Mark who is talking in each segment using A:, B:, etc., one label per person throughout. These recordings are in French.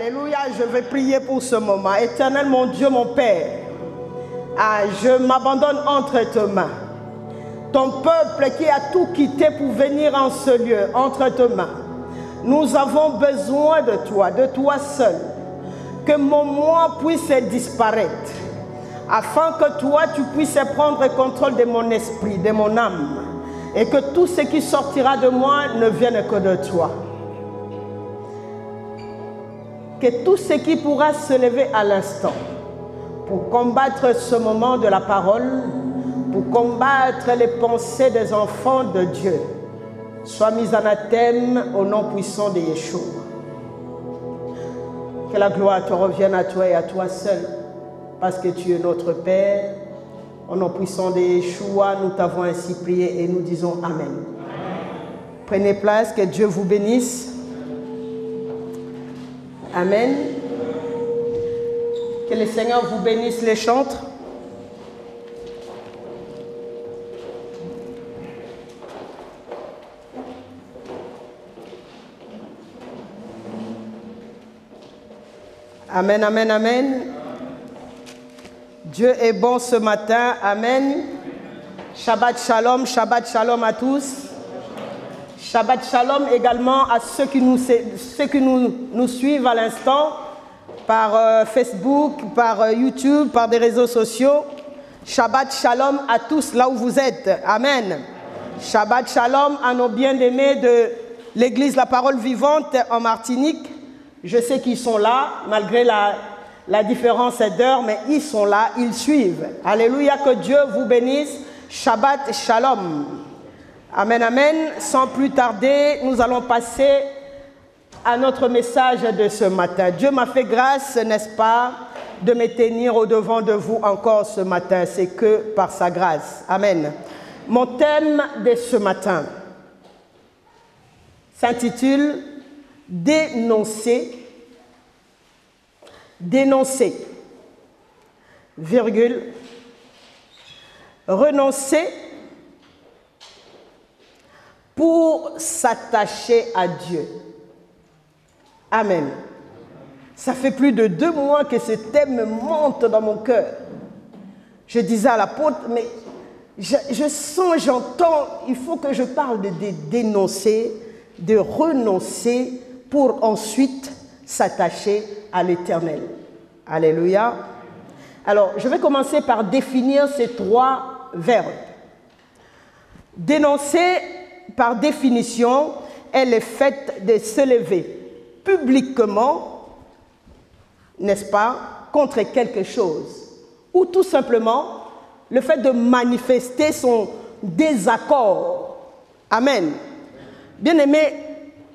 A: Alléluia, je vais prier pour ce moment. Éternel, mon Dieu, mon Père, je m'abandonne entre tes mains. Ton peuple qui a tout quitté pour venir en ce lieu, entre tes mains. Nous avons besoin de toi seul. Que mon moi puisse disparaître, afin que toi, tu puisses prendre contrôle de mon esprit, de mon âme, et que tout ce qui sortira de moi ne vienne que de toi. Que tout ce qui pourra se lever à l'instant pour combattre ce moment de la parole, pour combattre les pensées des enfants de Dieu, soit mis en anathème au nom puissant de Yeshua. Que la gloire te revienne à toi et à toi seul, parce que tu es notre Père. Au nom puissant de Yeshua, nous t'avons ainsi prié et nous disons Amen. Amen. Prenez place, que Dieu vous bénisse. Amen. Que le Seigneur vous bénisse les chantres. Amen, amen, amen. Dieu est bon ce matin. Amen. Shabbat shalom à tous. Shabbat shalom également à ceux qui nous suivent à l'instant par Facebook, par YouTube, par des réseaux sociaux. Shabbat shalom à tous là où vous êtes. Amen. Shabbat shalom à nos bien-aimés de l'église La Parole Vivante en Martinique. Je sais qu'ils sont là, malgré la différence d'heure, mais ils sont là, ils suivent. Alléluia, que Dieu vous bénisse. Shabbat shalom. Amen, amen. Sans plus tarder, nous allons passer à notre message de ce matin. Dieu m'a fait grâce, n'est-ce pas, de me tenir au-devant de vous encore ce matin. C'est que par sa grâce. Amen. Mon thème de ce matin s'intitule « Dénoncer, virgule, renoncer pour s'attacher à Dieu. » Amen. Ça fait plus de 2 mois que ce thème monte dans mon cœur. Je disais à l'apôtre, mais je sens, j'entends, il faut que je parle de dénoncer, de renoncer pour ensuite s'attacher à l'Éternel. Alléluia. Alors, je vais commencer par définir ces 3 verbes. Dénoncer, par définition, est le fait de se lever publiquement, n'est-ce pas, contre quelque chose. Ou tout simplement, le fait de manifester son désaccord. Amen. Bien-aimés,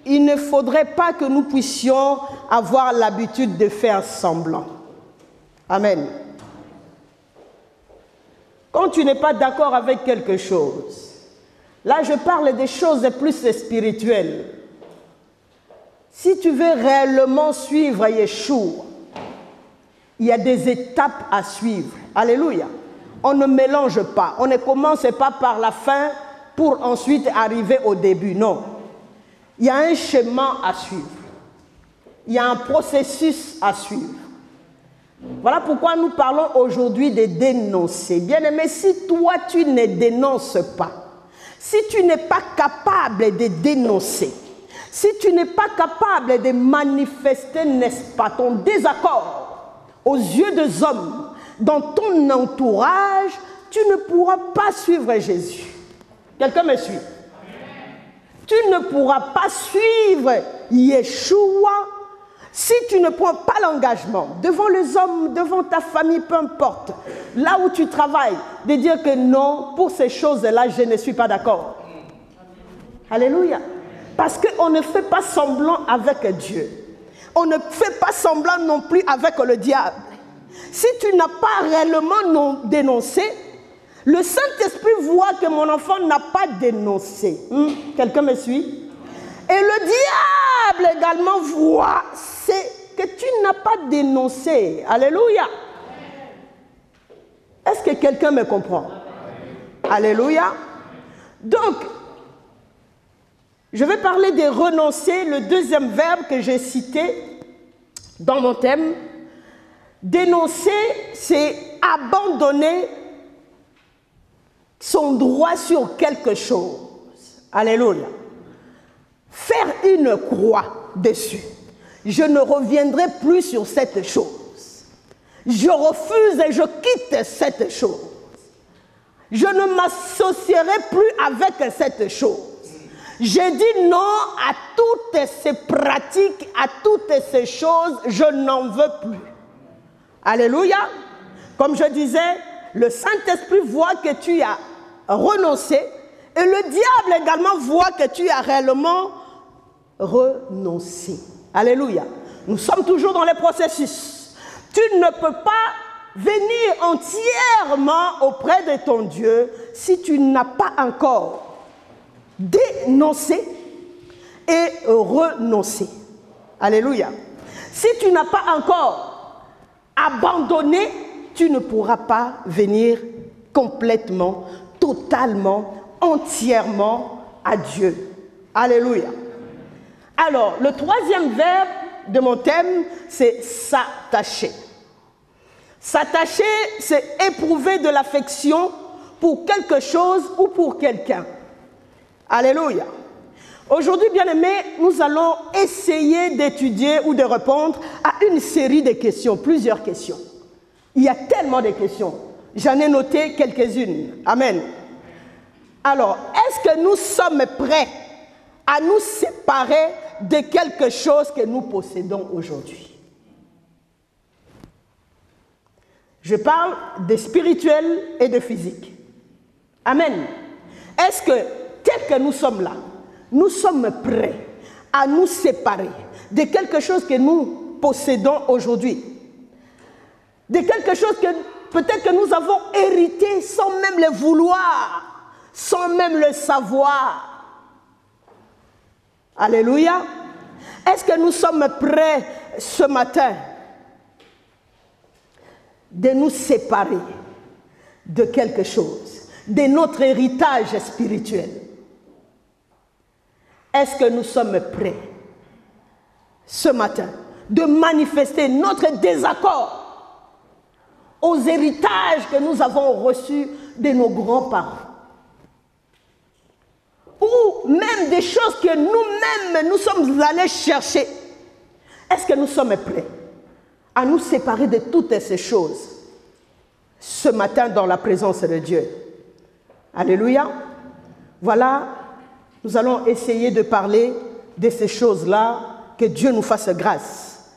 A: il ne faudrait pas que nous puissions avoir l'habitude de faire semblant. Amen. Quand tu n'es pas d'accord avec quelque chose, là je parle des choses plus spirituelles. Si tu veux réellement suivre Yeshua, il y a des étapes à suivre. Alléluia. On ne mélange pas. On ne commence pas par la fin pour ensuite arriver au début. Non. Il y a un chemin à suivre. Il y a un processus à suivre. Voilà pourquoi nous parlons aujourd'hui de dénoncer. Bien-aimé, si toi tu ne dénonces pas, si tu n'es pas capable de dénoncer, si tu n'es pas capable de manifester, n'est-ce pas, ton désaccord aux yeux des hommes, dans ton entourage, tu ne pourras pas suivre Jésus. Quelqu'un me suit? Tu ne pourras pas suivre Yeshua si tu ne prends pas l'engagement devant les hommes, devant ta famille, peu importe, là où tu travailles, de dire que non, pour ces choses-là, je ne suis pas d'accord. Alléluia. Parce qu'on ne fait pas semblant avec Dieu. On ne fait pas semblant non plus avec le diable. Si tu n'as pas réellement dénoncé, le Saint-Esprit voit que mon enfant n'a pas dénoncé. Quelqu'un me suit? Et le diable également voit que tu n'as pas dénoncé. Alléluia. Est-ce que quelqu'un me comprend? Alléluia. Donc, je vais parler de renoncer, le deuxième verbe que j'ai cité, dans mon thème. Dénoncer, c'est abandonner son droit sur quelque chose. Alléluia. Faire une croix dessus. Je ne reviendrai plus sur cette chose. Je refuse et je quitte cette chose. Je ne m'associerai plus avec cette chose. J'ai dit non à toutes ces pratiques, à toutes ces choses, je n'en veux plus. Alléluia. Comme je disais, le Saint-Esprit voit que tu as renoncé et le diable également voit que tu as réellement renoncé. Alléluia. Nous sommes toujours dans les processus. Tu ne peux pas venir entièrement auprès de ton Dieu si tu n'as pas encore dénoncé et renoncé. Alléluia. Si tu n'as pas encore abandonné, tu ne pourras pas venir complètement, totalement, entièrement à Dieu. Alléluia. Alors, le troisième verbe de mon thème, c'est s'attacher. S'attacher, c'est éprouver de l'affection pour quelque chose ou pour quelqu'un. Alléluia. Aujourd'hui, bien-aimés, nous allons essayer d'étudier ou de répondre à une série de questions, plusieurs questions. Il y a tellement de questions. J'en ai noté quelques-unes. Amen. Alors, est-ce que nous sommes prêts à nous séparer de quelque chose que nous possédons aujourd'hui? Je parle de spirituel et de physique. Amen. Est-ce que, tel que nous sommes là, nous sommes prêts à nous séparer de quelque chose que nous possédons aujourd'hui? De quelque chose que peut-être que nous avons hérité sans même le vouloir, sans même le savoir. Alléluia. Est-ce que nous sommes prêts ce matin de nous séparer de quelque chose, de notre héritage spirituel? Est-ce que nous sommes prêts ce matin de manifester notre désaccord aux héritages que nous avons reçus de nos grands-parents? Ou même des choses que nous-mêmes nous sommes allés chercher. Est-ce que nous sommes prêts à nous séparer de toutes ces choses ce matin dans la présence de Dieu? Alléluia. Voilà, nous allons essayer de parler de ces choses-là, que Dieu nous fasse grâce.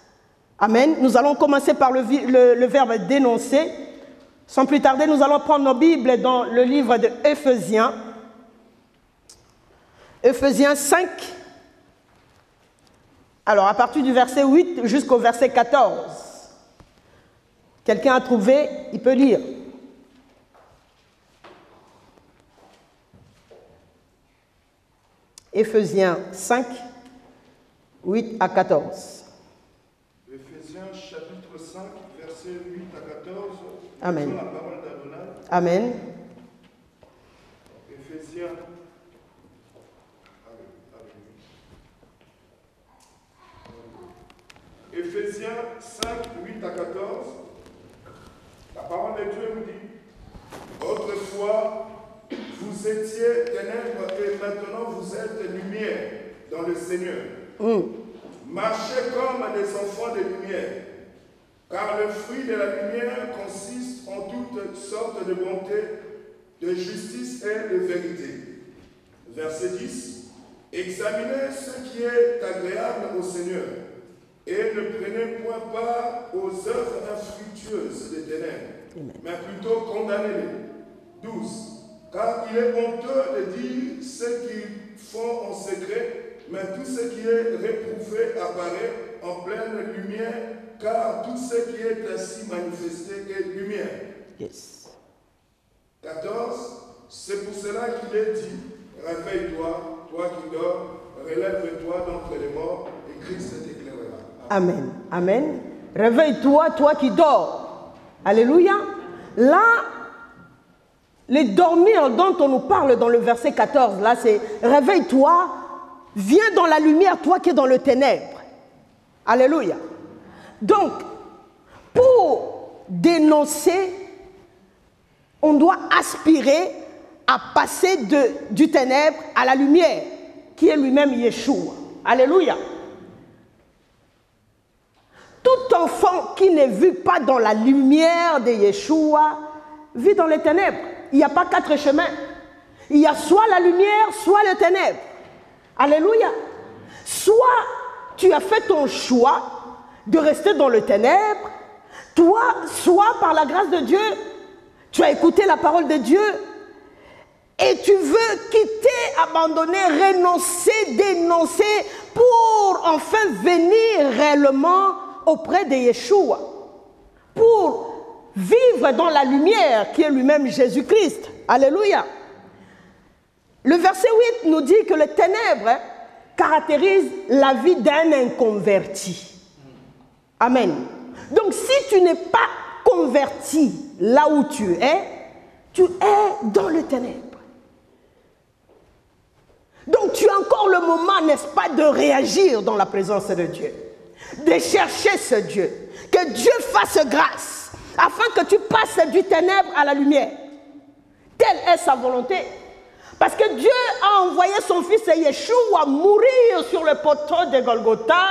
A: Amen. Nous allons commencer par le verbe dénoncer. Sans plus tarder, nous allons prendre nos Bibles dans le livre de Éphésiens. Éphésiens 5. Alors, à partir du verset 8 jusqu'au verset 14. Quelqu'un a trouvé, il peut lire. Éphésiens 5, 8 à 14.
B: Éphésiens chapitre 5, verset 8 à 14.
A: Amen.
B: La parole d'Adonai.
A: Amen.
B: Éphésiens. Éphésiens 5, 8 à 14. La parole de Dieu nous dit: autrefois, vous étiez ténèbres et maintenant vous êtes lumière dans le Seigneur. Marchez comme des enfants de lumière, car le fruit de la lumière consiste en toutes sortes de bonté, de justice et de vérité. Verset 10. Examinez ce qui est agréable au Seigneur et ne prenez point part aux œuvres infructueuses des ténèbres, mais plutôt condamnez-les. 12. Car il est honteux de dire ce qu'ils font en secret, mais tout ce qui est réprouvé apparaît en pleine lumière, car tout ce qui est ainsi manifesté est lumière.
A: Yes.
B: 14. C'est pour cela qu'il est dit: réveille-toi, toi qui dors, relève-toi d'entre les morts, et Christ t'éclairera.
A: Amen. Amen. Réveille-toi, toi qui dors. Alléluia. Là, les dormir dont on nous parle dans le verset 14, là, c'est réveille-toi, viens dans la lumière, toi qui es dans le ténèbre. Alléluia. Donc, pour dénoncer, on doit aspirer à passer du ténèbre à la lumière, qui est lui-même Yeshua. Alléluia. Tout enfant qui ne vit pas dans la lumière de Yeshua vit dans les ténèbres. Il n'y a pas 4 chemins. Il y a soit la lumière, soit les ténèbres. Alléluia. Soit tu as fait ton choix de rester dans les ténèbres, toi, soit par la grâce de Dieu, tu as écouté la parole de Dieu et tu veux quitter, abandonner, renoncer, dénoncer pour enfin venir réellement auprès de Yeshua, pour vivre dans la lumière qui est lui-même Jésus-Christ. Alléluia. Le verset 8 nous dit que les ténèbres caractérisent la vie d'un inconverti. Amen. Donc si tu n'es pas converti là où tu es dans les ténèbres. Donc tu as encore le moment, n'est-ce pas, de réagir dans la présence de Dieu, de chercher ce Dieu, que Dieu fasse grâce, afin que tu passes du ténèbre à la lumière. Telle est sa volonté. Parce que Dieu a envoyé son fils Yeshua mourir sur le poteau de Golgotha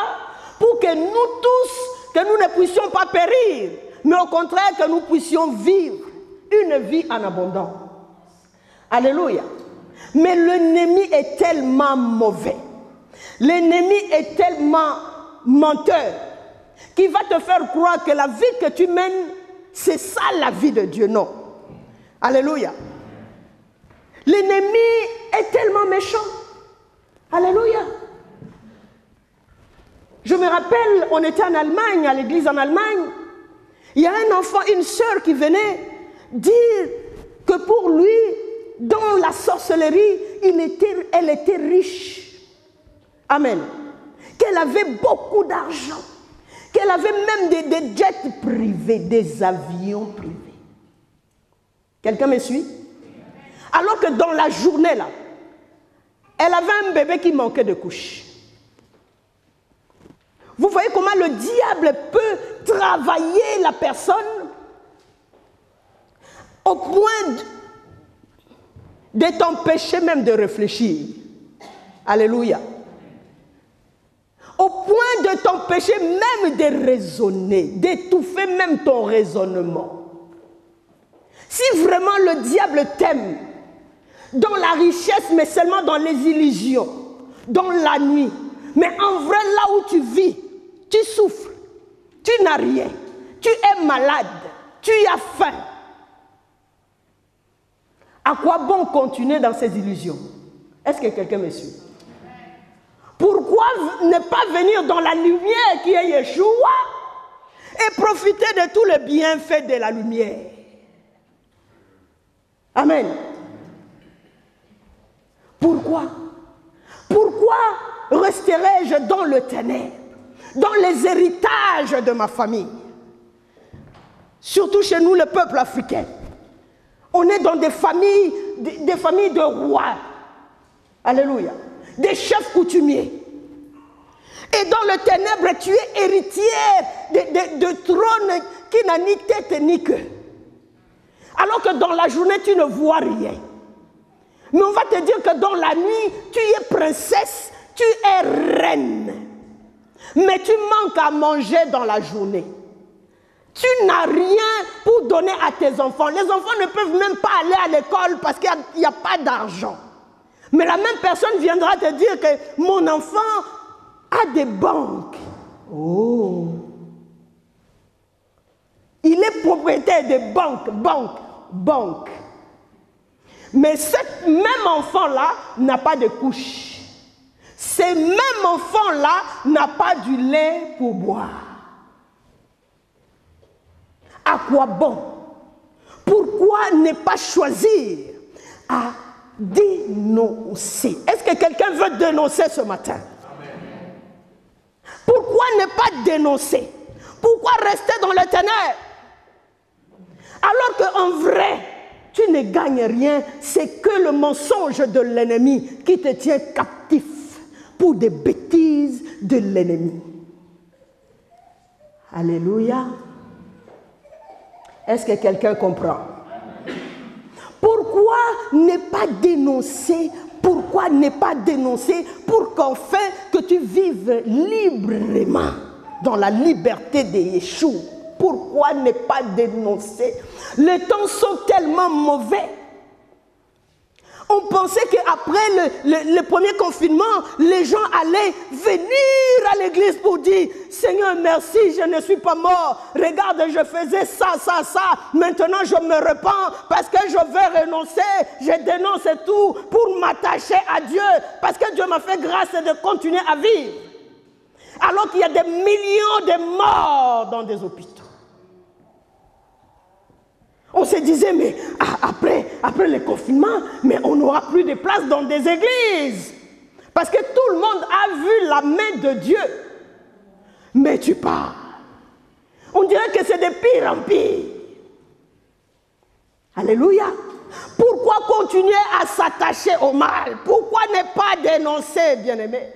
A: pour que nous tous, que nous ne puissions pas périr, mais au contraire que nous puissions vivre une vie en abondance. Alléluia. Mais l'ennemi est tellement mauvais, l'ennemi est tellement menteur, qu'il va te faire croire que la vie que tu mènes, c'est ça la vie de Dieu. Non. Alléluia. L'ennemi est tellement méchant. Alléluia. Je me rappelle, on était en Allemagne, à l'église en Allemagne. Il y a un enfant, une sœur qui venait dire que pour lui, dans la sorcellerie, elle était riche. Amen. Qu'elle avait beaucoup d'argent. Qu'elle avait même des jets privés, des avions privés. Quelqu'un me suit? Alors que dans la journée, là, elle avait un bébé qui manquait de couche. Vous voyez comment le diable peut travailler la personne au point de t'empêcher même de réfléchir. Alléluia. Au point de t'empêcher même de raisonner, d'étouffer même ton raisonnement. Si vraiment le diable t'aime, dans la richesse, mais seulement dans les illusions, dans la nuit, mais en vrai, là où tu vis, tu souffres, tu n'as rien, tu es malade, tu as faim. À quoi bon continuer dans ces illusions? Est-ce que quelqu'un me suit? Pourquoi ne pas venir dans la lumière qui est Yeshua et profiter de tous les bienfaits de la lumière? Amen. Pourquoi? Pourquoi resterai-je dans le ténèbre, dans les héritages de ma famille? Surtout chez nous, le peuple africain. On est dans des familles de rois. Alléluia. Des chefs coutumiers. Et dans le ténèbre, tu es héritière de trônes qui n'a ni tête ni queue. Alors que dans la journée, tu ne vois rien. Mais on va te dire que dans la nuit, tu es princesse, tu es reine. Mais tu manques à manger dans la journée. Tu n'as rien pour donner à tes enfants. Les enfants ne peuvent même pas aller à l'école parce qu'il n'y a pas d'argent. Mais la même personne viendra te dire que mon enfant a des banques. Oh! Il est propriétaire des banques. Mais ce même enfant-là n'a pas de couche. Ce même enfant-là n'a pas du lait pour boire. À quoi bon? Pourquoi ne pas choisir à dénoncer? Est-ce que quelqu'un veut dénoncer ce matin? Amen. Pourquoi ne pas dénoncer? Pourquoi rester dans les ténèbres? Alors qu'en vrai, tu ne gagnes rien, c'est que le mensonge de l'ennemi qui te tient captif pour des bêtises de l'ennemi. Alléluia. Est-ce que quelqu'un comprend? Pourquoi ne pas dénoncer? Pourquoi ne pas dénoncer pour qu'enfin que tu vives librement dans la liberté de Yeshua? Pourquoi ne pas dénoncer? Les temps sont tellement mauvais. On pensait qu'après le premier confinement, les gens allaient venir à l'église pour dire « Seigneur, merci, je ne suis pas mort. Regarde, je faisais ça, ça, ça. Maintenant, je me repens parce que je veux renoncer. Je dénonce tout pour m'attacher à Dieu parce que Dieu m'a fait grâce de continuer à vivre. » Alors qu'il y a des millions de morts dans des hôpitaux. On se disait, mais après le confinement, mais on n'aura plus de place dans des églises. Parce que tout le monde a vu la main de Dieu. Mais tu parles. On dirait que c'est de pire en pire. Alléluia. Pourquoi continuer à s'attacher au mal? Pourquoi ne pas dénoncer, bien-aimés?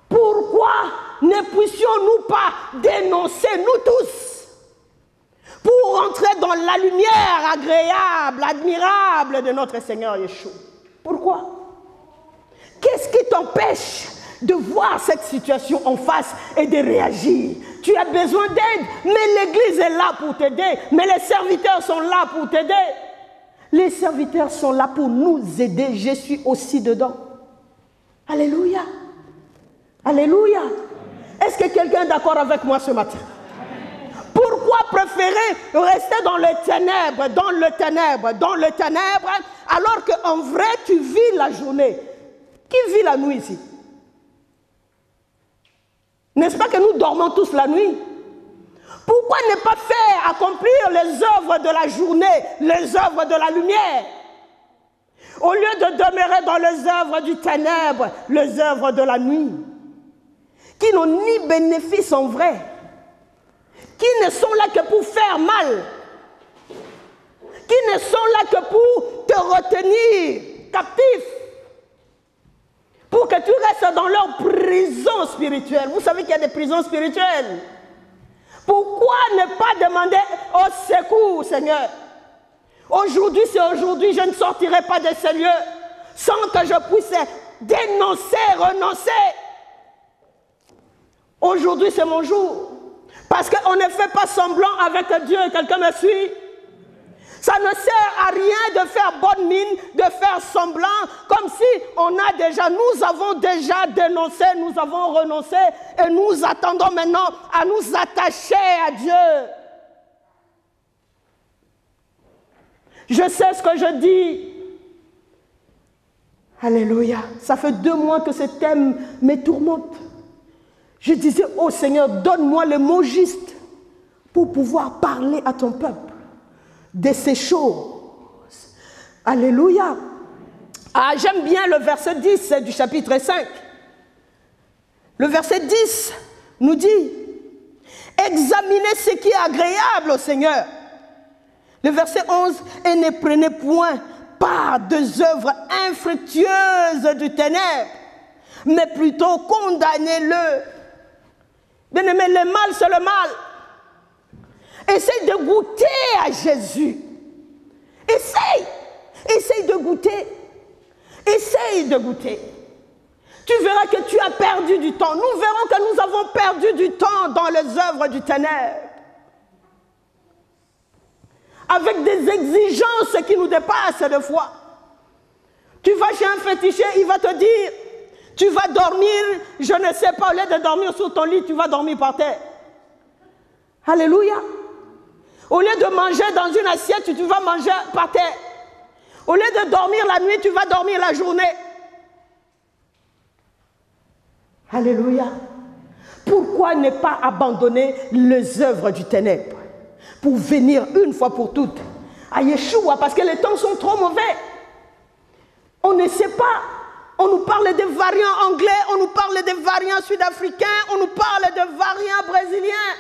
A: Pourquoi ne puissions-nous pas dénoncer, nous tous, pour entrer dans la lumière agréable, admirable de notre Seigneur Yeshua? Pourquoi? Qu'est-ce qui t'empêche de voir cette situation en face et de réagir? Tu as besoin d'aide, mais l'Église est là pour t'aider, mais les serviteurs sont là pour t'aider. Les serviteurs sont là pour nous aider, je suis aussi dedans. Alléluia. Alléluia. Est-ce que quelqu'un est d'accord avec moi ce matin? Pourquoi préférer rester dans les ténèbres, dans le ténèbre, alors qu'en vrai, tu vis la journée? Qui vit la nuit ici? N'est-ce pas que nous dormons tous la nuit? Pourquoi ne pas faire accomplir les œuvres de la journée, les œuvres de la lumière? Au lieu de demeurer dans les œuvres du ténèbre, les œuvres de la nuit, qui n'ont ni bénéfice en vrai, qui ne sont là que pour faire mal, qui ne sont là que pour te retenir captif, pour que tu restes dans leur prison spirituelle. Vous savez qu'il y a des prisons spirituelles. Pourquoi ne pas demander au secours, Seigneur? Aujourd'hui, c'est aujourd'hui, je ne sortirai pas de ces lieux sans que je puisse dénoncer, renoncer. Aujourd'hui, c'est mon jour. Parce qu'on ne fait pas semblant avec Dieu. Quelqu'un me suit? Ça ne sert à rien de faire bonne mine, de faire semblant, comme si nous avons déjà dénoncé, nous avons renoncé et nous attendons maintenant à nous attacher à Dieu. Je sais ce que je dis. Alléluia. Ça fait 2 mois que ce thème me tourmente. Je disais, oh Seigneur, donne-moi le mot juste pour pouvoir parler à ton peuple de ces choses. Alléluia. Ah, j'aime bien le verset 10 du chapitre 5. Le verset 10 nous dit, examinez ce qui est agréable au Seigneur. Le verset 11, et ne prenez point part des œuvres infructueuses du ténèbre, mais plutôt condamnez-le. Bien-aimé, le mal, c'est le mal. Essaye de goûter à Jésus. Essaye de goûter. Essaye de goûter. Tu verras que tu as perdu du temps. Nous verrons que nous avons perdu du temps dans les œuvres du ténèbre. Avec des exigences qui nous dépassent des fois. Tu vas chez un féticheur, il va te dire, tu vas dormir, je ne sais pas, au lieu de dormir sur ton lit, tu vas dormir par terre. Alléluia. Au lieu de manger dans une assiette, tu vas manger par terre. Au lieu de dormir la nuit, tu vas dormir la journée. Alléluia. Pourquoi ne pas abandonner les œuvres du ténèbre pour venir une fois pour toutes à Yeshua, parce que les temps sont trop mauvais. On ne sait pas. On nous parle des variants anglais, on nous parle des variants sud-africains, on nous parle des variants brésiliens.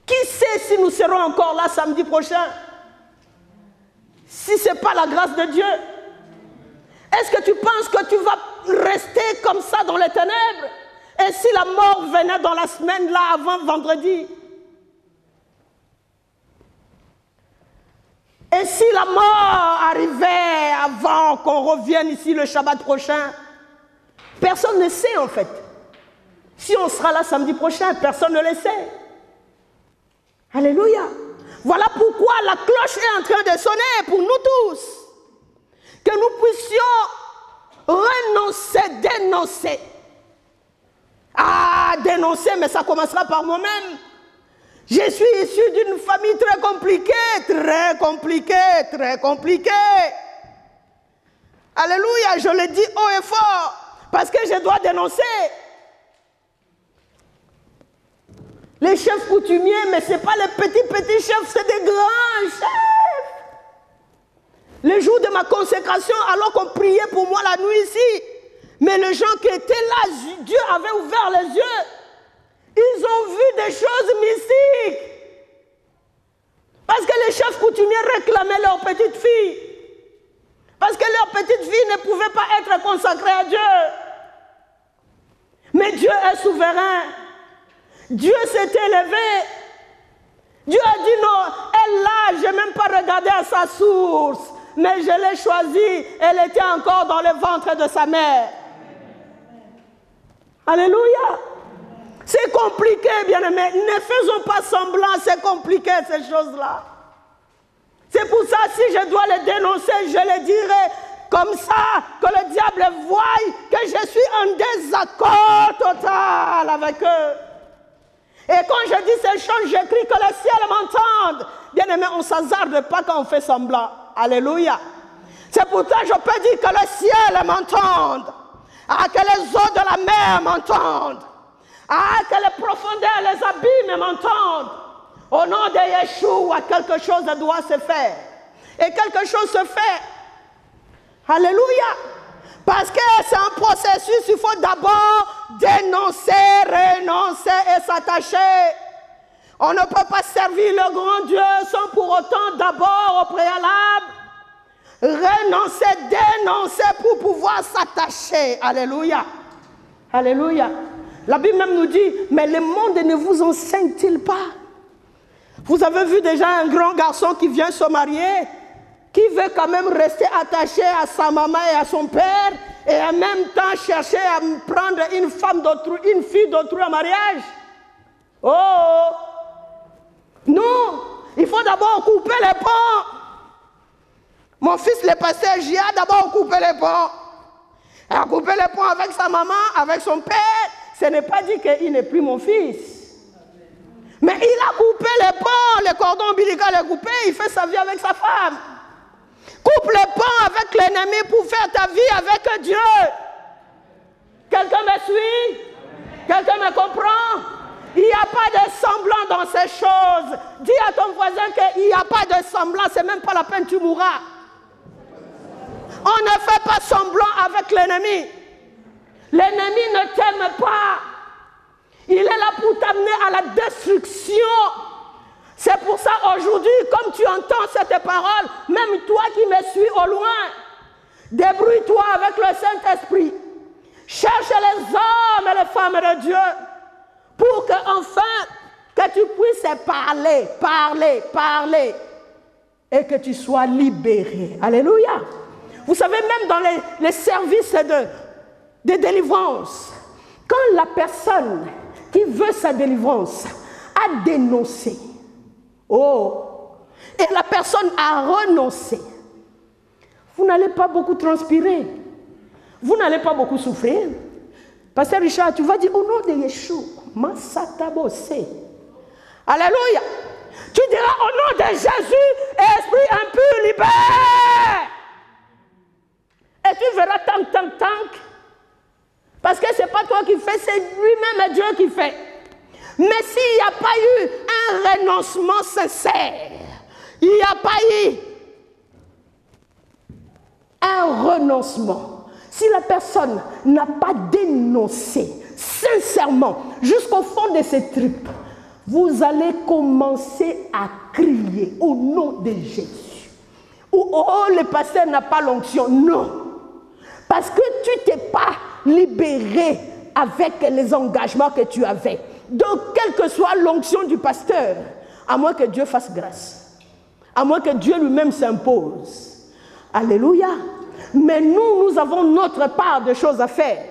A: Qui sait si nous serons encore là samedi prochain? Si ce n'est pas la grâce de Dieu. Est-ce que tu penses que tu vas rester comme ça dans les ténèbres Et si la mort venait dans la semaine là avant vendredi? Et si la mort arrivait avant qu'on revienne ici le Shabbat prochain? Personne ne sait en fait. Si on sera là samedi prochain, personne ne le sait. Alléluia. Voilà pourquoi la cloche est en train de sonner pour nous tous. Que nous puissions renoncer, dénoncer. Ah, dénoncer, mais ça commencera par moi-même. Je suis issu d'une famille très compliquée, très compliquée, très compliquée. Alléluia, je le dis haut et fort, parce que je dois dénoncer. Les chefs coutumiers, mais ce n'est pas les petits chefs, c'est des grands chefs. Le jour de ma consécration, alors qu'on priait pour moi la nuit ici, mais les gens qui étaient là, Dieu avait ouvert les yeux. Ils ont vu des choses mystiques. Parce que les chefs coutumiers réclamaient leurs petites filles. Parce que leurs petites filles ne pouvaient pas être consacrées à Dieu. Mais Dieu est souverain. Dieu s'est élevé. Dieu a dit non, elle là, je n'ai même pas regardé à sa source. Mais je l'ai choisie. Elle était encore dans le ventre de sa mère. Alléluia. C'est compliqué, bien-aimés. Ne faisons pas semblant, c'est compliqué ces choses-là. C'est pour ça, si je dois les dénoncer, je les dirai comme ça, que le diable voie que je suis en désaccord total avec eux. Et quand je dis ces choses, j'écris que le ciel m'entende. Bien-aimés, on ne s'hasarde pas quand on fait semblant. Alléluia. C'est pour ça que je peux dire que le ciel m'entende. Ah, que les eaux de la mer m'entendent. Ah, que les profondeurs, les abîmes m'entendent. Au nom de Yeshua, quelque chose doit se faire. Et quelque chose se fait. Alléluia. Parce que c'est un processus, il faut d'abord dénoncer, renoncer et s'attacher. On ne peut pas servir le grand Dieu sans pour autant d'abord au préalable renoncer, dénoncer pour pouvoir s'attacher. Alléluia. Alléluia. La Bible même nous dit, mais le monde ne vous enseigne-t-il pas? Vous avez vu déjà un grand garçon qui vient se marier, qui veut quand même rester attaché à sa maman et à son père, et en même temps chercher à prendre une femme d'autrui, une fille d'autrui en mariage. Oh! Non! Il faut d'abord couper les ponts. Mon fils, le pasteur J a d'abord coupé les ponts. Il a coupé les ponts avec sa maman, avec son père. Ce n'est pas dit qu'il n'est plus mon fils. Mais il a coupé les ponts, le cordon ombilical est coupé, il fait sa vie avec sa femme. Coupe les ponts avec l'ennemi pour faire ta vie avec Dieu. Quelqu'un me suit? Quelqu'un me comprend? Il n'y a pas de semblant dans ces choses. Dis à ton voisin qu'il n'y a pas de semblant, c'est même pas la peine, tu mourras. On ne fait pas semblant avec l'ennemi. L'ennemi ne t'aime pas. Il est là pour t'amener à la destruction. C'est pour ça aujourd'hui, comme tu entends cette parole, même toi qui me suis au loin, débrouille-toi avec le Saint-Esprit. Cherche les hommes et les femmes de Dieu pour que enfin que tu puisses parler et que tu sois libéré. Alléluia. Vous savez, même dans les services de délivrance, quand la personne qui veut sa délivrance a dénoncé, et la personne a renoncé, vous n'allez pas beaucoup transpirer, vous n'allez pas beaucoup souffrir. Pasteur Richard, tu vas dire au nom de Yeshua, Masatabose. Alléluia. Tu diras au nom de Jésus, esprit impur, libère. Et tu verras tank. Parce que ce n'est pas toi qui fais, c'est lui-même Dieu qui fait. Mais s'il n'y a pas eu un renoncement sincère, il n'y a pas eu un renoncement, si la personne n'a pas dénoncé sincèrement jusqu'au fond de ses tripes, vous allez commencer à crier au nom de Jésus. Ou oh, le pasteur n'a pas l'onction. Non. Parce que tu ne t'es pas libéré avec les engagements que tu avais. Donc, quelle que soit l'onction du pasteur, à moins que Dieu fasse grâce, à moins que Dieu lui-même s'impose. Alléluia. Mais nous avons notre part de choses à faire.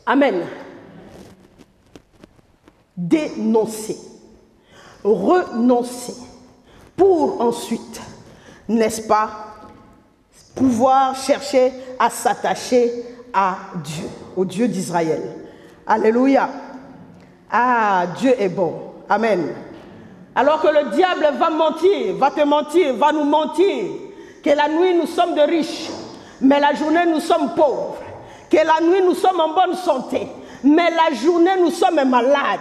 A: Amen. Dénoncer, renoncer, pour ensuite, n'est-ce pas, pouvoir chercher à s'attacher à Dieu, au Dieu d'Israël. Alléluia. Ah, Dieu est bon. Amen. Alors que le diable va mentir, va te mentir, va nous mentir, que la nuit nous sommes de riches, mais la journée nous sommes pauvres, que la nuit nous sommes en bonne santé, mais la journée nous sommes malades,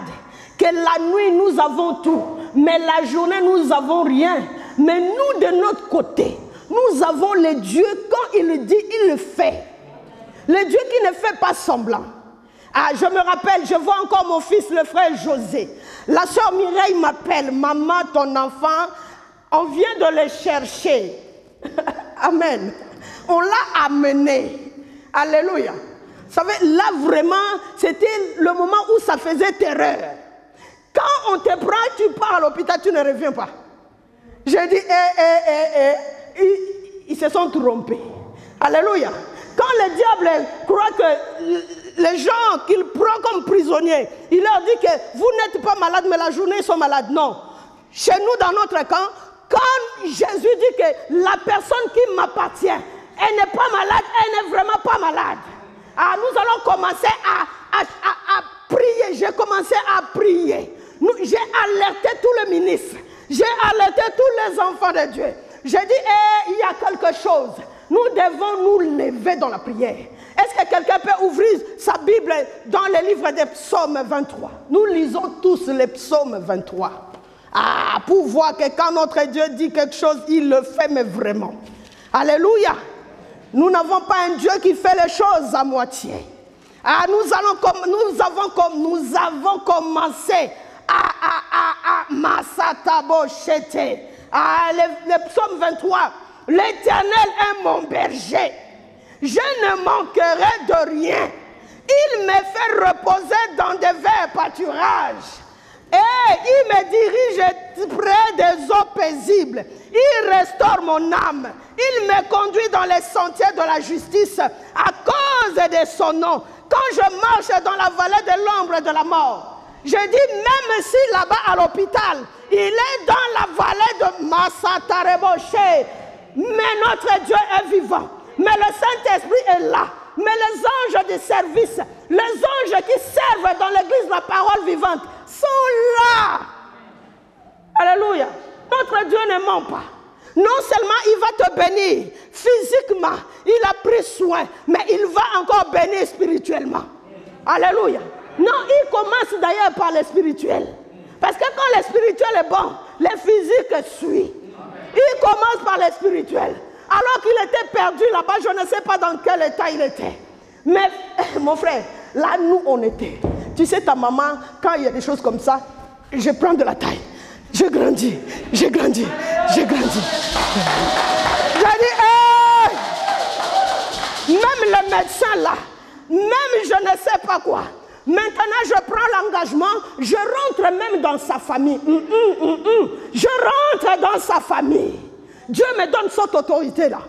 A: que la nuit nous avons tout, mais la journée nous n'avons rien. Mais nous, de notre côté, nous avons le Dieu, quand il le dit, il le fait. Le Dieu qui ne fait pas semblant. Ah, je me rappelle, je vois encore mon fils, le frère José. La sœur Mireille m'appelle, maman, ton enfant, on vient de le chercher. Amen. On l'a amené. Alléluia. Vous savez, là vraiment, c'était le moment où ça faisait terreur. Quand on te prend, tu pars à l'hôpital, tu ne reviens pas. J'ai dit, ils se sont trompés. Alléluia. Quand le diable croit que les gens qu'il prend comme prisonniers, il leur dit que vous n'êtes pas malade, mais la journée ils sont malades. Non. Chez nous, dans notre camp, quand Jésus dit que la personne qui m'appartient, elle n'est pas malade, elle n'est vraiment pas malade. Ah, nous allons commencer à prier. J'ai commencé à prier. J'ai alerté tous les ministres. J'ai alerté tous les enfants de Dieu. J'ai dit, il y a quelque chose. Nous devons nous lever dans la prière. Est-ce que quelqu'un peut ouvrir sa Bible dans le livre des psaumes 23? Nous lisons tous les psaumes 23. Ah, pour voir que quand notre Dieu dit quelque chose, il le fait, mais vraiment. Alléluia. Nous n'avons pas un Dieu qui fait les choses à moitié. Ah, nous avons commencé à Masatabo Chete. Ah, le psaume 23. L'Éternel est mon berger. Je ne manquerai de rien. Il me fait reposer dans des verts pâturages. Et il me dirige près des eaux paisibles. Il restaure mon âme. Il me conduit dans les sentiers de la justice à cause de son nom. Quand je marche dans la vallée de l'ombre de la mort, je dis même si là-bas à l'hôpital, il est dans la vallée de Massatareboché, mais notre Dieu est vivant. Mais le Saint-Esprit est là. Mais les anges de service, les anges qui servent dans l'église de la parole vivante sont là. Alléluia. Notre Dieu ne ment pas. Non seulement il va te bénir physiquement, il a pris soin, mais il va encore bénir spirituellement. Alléluia. Non, il commence d'ailleurs par le spirituel. Parce que quand le spirituel est bon, le physique suit. Il commence par le spirituel. Alors qu'il était perdu là-bas, je ne sais pas dans quel état il était. Mais, mon frère, là, nous, on était. Tu sais, ta maman, quand il y a des choses comme ça, je prends de la taille. Je grandis, je grandis, je grandis. J'ai dit, hey! Même le médecin là, même je ne sais pas quoi. Maintenant, je prends l'engagement, je rentre même dans sa famille. Je rentre dans sa famille. Dieu me donne cette autorité-là.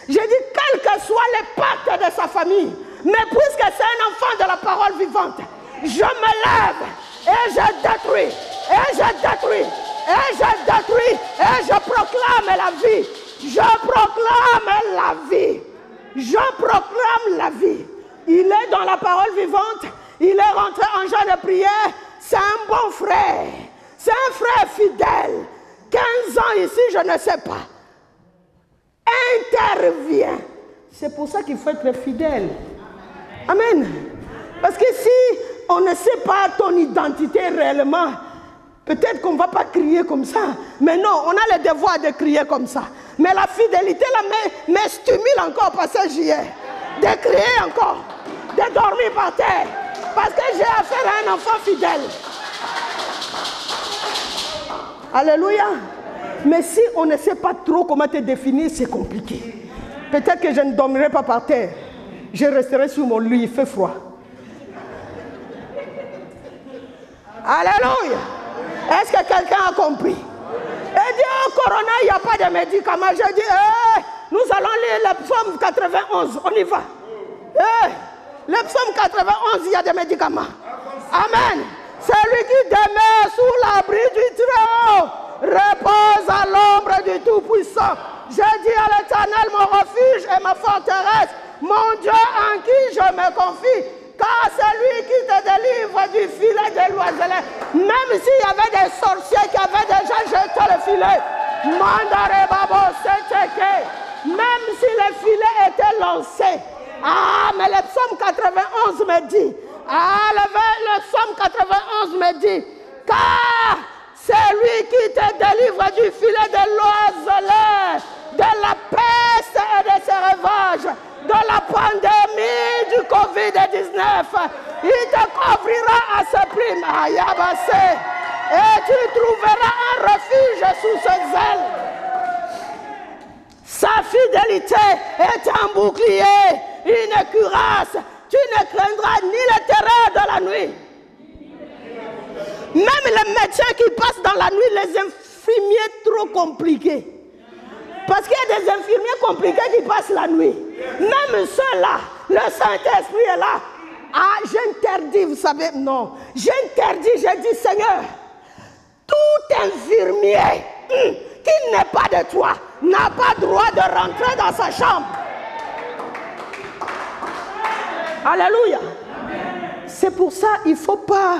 A: J'ai dit, quel que soit les pactes de sa famille, mais puisque c'est un enfant de la parole vivante, je me lève et je détruis, et je détruis, et je détruis, et je proclame la vie. Je proclame la vie. Je proclame la vie. Il est dans la parole vivante, il est rentré en genre de prière, c'est un bon frère, c'est un frère fidèle. 15 ans ici, je ne sais pas. Intervient. C'est pour ça qu'il faut être fidèle. Amen. Parce que si on ne sait pas ton identité réellement, peut-être qu'on ne va pas crier comme ça. Mais non, on a le devoir de crier comme ça. Mais la fidélité là me stimule encore par ce juillet. De crier encore. De dormir par terre. Parce que j'ai affaire à un enfant fidèle. Alléluia. Mais si on ne sait pas trop comment te définir, c'est compliqué. Peut-être que je ne dormirai pas par terre. je resterai sur mon lit, il fait froid. Alléluia. Est-ce que quelqu'un a compris? Et dit, oh, Corona, il n'y a pas de médicaments. Je dis, hey, nous allons lire le psaume 91. On y va. Hey, le psaume 91, il y a des médicaments. Amen. Celui qui demeure sous l'abri du Très-Haut repose à l'ombre du Tout-Puissant. Je dis à l'Éternel, mon refuge et ma forteresse, mon Dieu en qui je me confie. Car c'est lui qui te délivre du filet de l'oiseleur. Même s'il y avait des sorciers qui avaient déjà jeté le filet, même si le filet était lancé. Ah, mais le psaume 91 me dit, le psaume 91 me dit, car c'est lui qui te délivre du filet de l'oiseleur, de la peste et de ses ravages, de la pandémie du Covid-19. Il te couvrira à ses plumes, et tu trouveras un refuge sous ses ailes. Sa fidélité est un bouclier, une cuirasse. Tu ne craindras ni les terreurs de la nuit. Même les médecins qui passent dans la nuit, les infirmiers trop compliqués. Parce qu'il y a des infirmiers compliqués qui passent la nuit. Même ceux-là, le Saint-Esprit est là. Ah, j'interdis, vous savez, non. J'interdis, je dis, Seigneur, tout infirmier qui n'est pas de toi n'a pas droit de rentrer dans sa chambre. Alléluia. C'est pour ça qu'il ne faut pas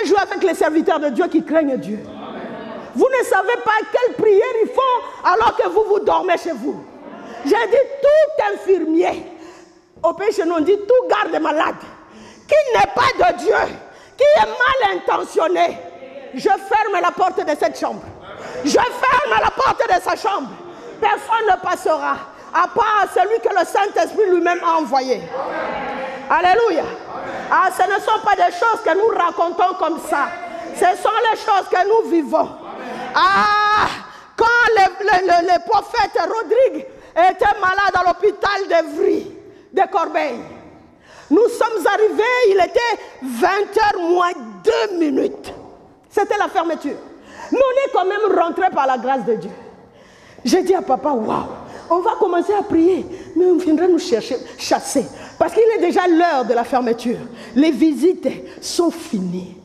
A: jouer avec les serviteurs de Dieu qui craignent Dieu. Vous ne savez pas quelle prière ils font alors que vous dormez chez vous. J'ai dit tout infirmier, au pays chez nous on dit tout garde malade, qui n'est pas de Dieu, qui est mal intentionné. Je ferme la porte de cette chambre. Je ferme la porte de sa chambre. Personne ne passera, à part celui que le Saint-Esprit lui-même a envoyé. Alléluia. Ah, ce ne sont pas des choses que nous racontons comme ça. Ce sont les choses que nous vivons. Ah, quand le prophète Rodrigue était malade à l'hôpital d'Evry, de Corbeil, nous sommes arrivés, il était 20h moins 2 minutes. C'était la fermeture. Mais on est quand même rentrés par la grâce de Dieu. J'ai dit à papa, waouh, on va commencer à prier, mais on viendra nous chasser. Parce qu'il est déjà l'heure de la fermeture. Les visites sont finies.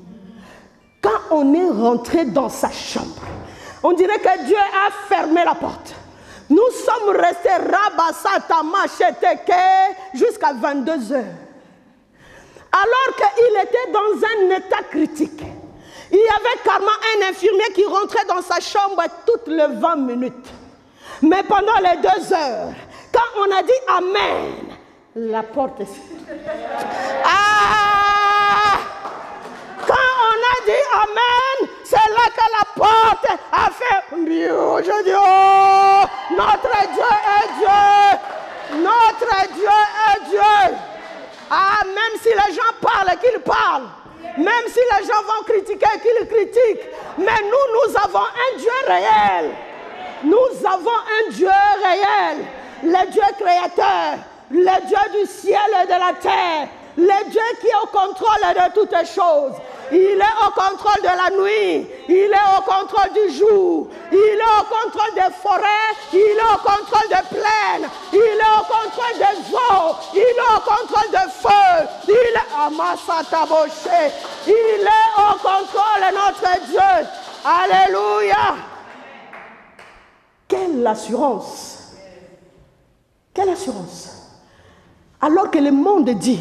A: Quand on est rentré dans sa chambre, on dirait que Dieu a fermé la porte. Nous sommes restés jusqu'à 22h. Alors qu'il était dans un état critique. Il y avait carrément un infirmier qui rentrait dans sa chambre toutes les 20 minutes. Mais pendant les 2 heures, quand on a dit Amen, la porte est... Ah! Quand on a dit Amen, c'est là que la porte a fait mieux. Je dis, oh, notre Dieu est Dieu. Notre Dieu est Dieu. Ah, même si les gens parlent, qu'ils parlent. Même si les gens vont critiquer, qu'ils critiquent. Mais nous avons un Dieu réel. Nous avons un Dieu réel. Le Dieu créateur. Le Dieu du ciel et de la terre. Le Dieu qui est au contrôle de toutes choses. Il est au contrôle de la nuit. Il est au contrôle du jour. Il est au contrôle des forêts. Il est au contrôle des plaines. Il est au contrôle des eaux. Il est au contrôle des feux. Il est au contrôle de notre Dieu. Alléluia. Quelle assurance. Quelle assurance. Alors que le monde dit,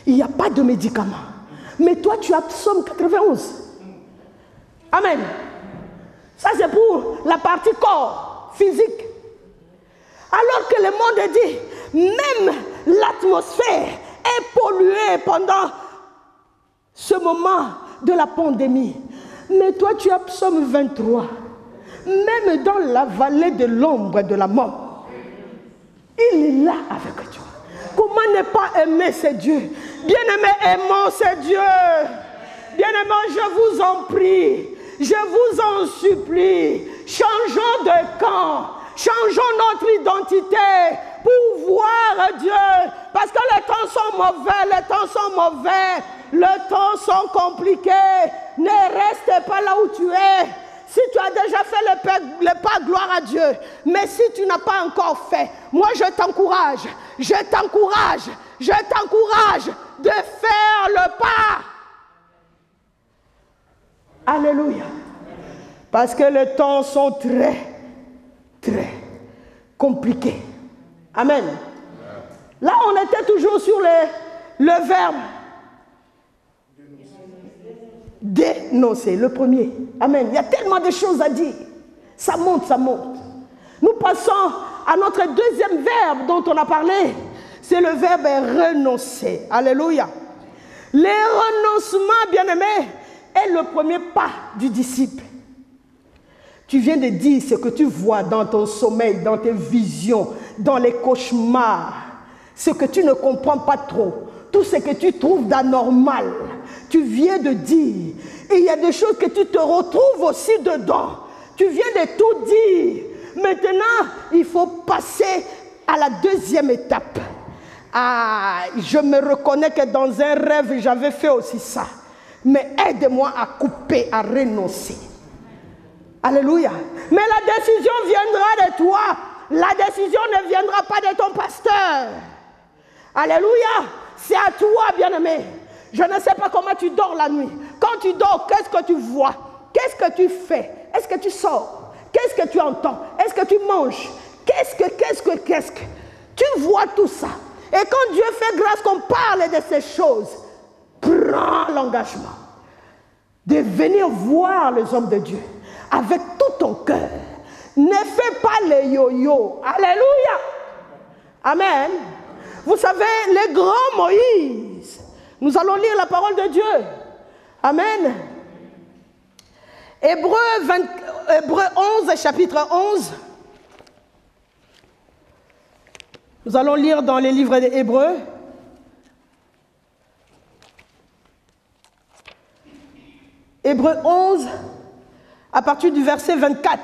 A: il n'y a pas de médicaments. Mais toi, tu as Psaume 91. Amen. Ça, c'est pour la partie corps, physique. Alors que le monde dit, même l'atmosphère est polluée pendant ce moment de la pandémie. Mais toi, tu as Psaume 23. Même dans la vallée de l'ombre de la mort, il est là avec toi. Comment ne pas aimer ce Dieu? Bien-aimés, aimons ce Dieu. Bien-aimés, je vous en prie, je vous en supplie, changeons de camp, changeons notre identité pour voir de Dieu. Parce que les temps sont mauvais, les temps sont mauvais. Les temps sont compliqués. Ne reste pas là où tu es. Si tu as déjà fait le pas, gloire à Dieu. Mais si tu n'as pas encore fait, moi je t'encourage de faire le pas. Alléluia. Parce que les temps sont très, très compliqués. Amen. Là, on était toujours sur le verbe dénoncer, le premier. Amen. Il y a tellement de choses à dire. Ça monte, ça monte. Nous passons à notre deuxième verbe dont on a parlé. C'est le verbe renoncer. Alléluia. Le renoncement, bien-aimé, est le premier pas du disciple. Tu viens de dire ce que tu vois dans ton sommeil, dans tes visions, dans les cauchemars, ce que tu ne comprends pas trop, tout ce que tu trouves d'anormal. Tu viens de dire, et il y a des choses que tu te retrouves aussi dedans. Tu viens de tout dire. Maintenant, il faut passer à la deuxième étape. Ah, je me reconnais que dans un rêve, j'avais fait aussi ça. Mais aide-moi à couper, à renoncer. Alléluia. Mais la décision viendra de toi. La décision ne viendra pas de ton pasteur. Alléluia. C'est à toi, bien-aimé. Je ne sais pas comment tu dors la nuit. Quand tu dors, qu'est-ce que tu vois? Qu'est-ce que tu fais? Est-ce que tu sors? Qu'est-ce que tu entends? Est-ce que tu manges? Qu'est-ce que? Tu vois tout ça. Et quand Dieu fait grâce qu'on parle de ces choses, prends l'engagement de venir voir les hommes de Dieu avec tout ton cœur. Ne fais pas les yo-yo. Alléluia. Amen. Vous savez, les grands Moïse, nous allons lire la parole de Dieu. Amen. Hébreux 11, chapitre 11. Nous allons lire dans les livres des Hébreux. Hébreux 11, à partir du verset 24.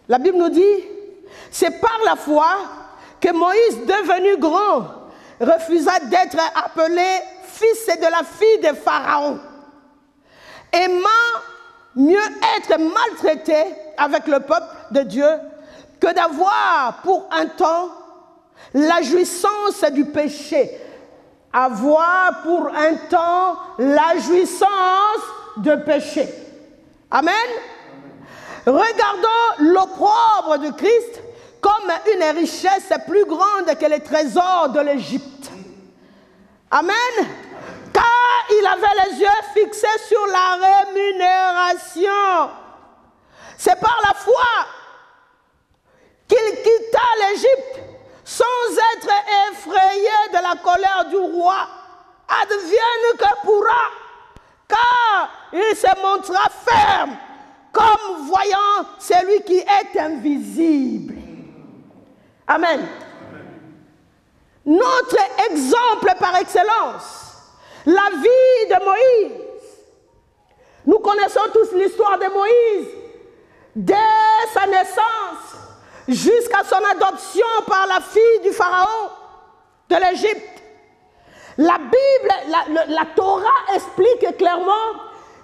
A: La Bible nous dit, c'est par la foi que Moïse, devenu grand, refusa d'être appelé fils de la fille de Pharaon, aimant mieux être maltraité avec le peuple de Dieu que d'avoir pour un temps la jouissance du péché. Avoir pour un temps la jouissance du péché. Amen. Regardons l'opprobre de Christ comme une richesse plus grande que les trésors de l'Égypte. Amen. Car il avait les yeux fixés sur la rémunération. C'est par la foi qu'il quitta l'Égypte sans être effrayé de la colère du roi. Advienne que pourra, car il se montra ferme, comme voyant celui qui est invisible. Amen. Notre exemple par excellence, la vie de Moïse. Nous connaissons tous l'histoire de Moïse, dès sa naissance jusqu'à son adoption par la fille du Pharaon de l'Égypte. La Bible, la Torah explique clairement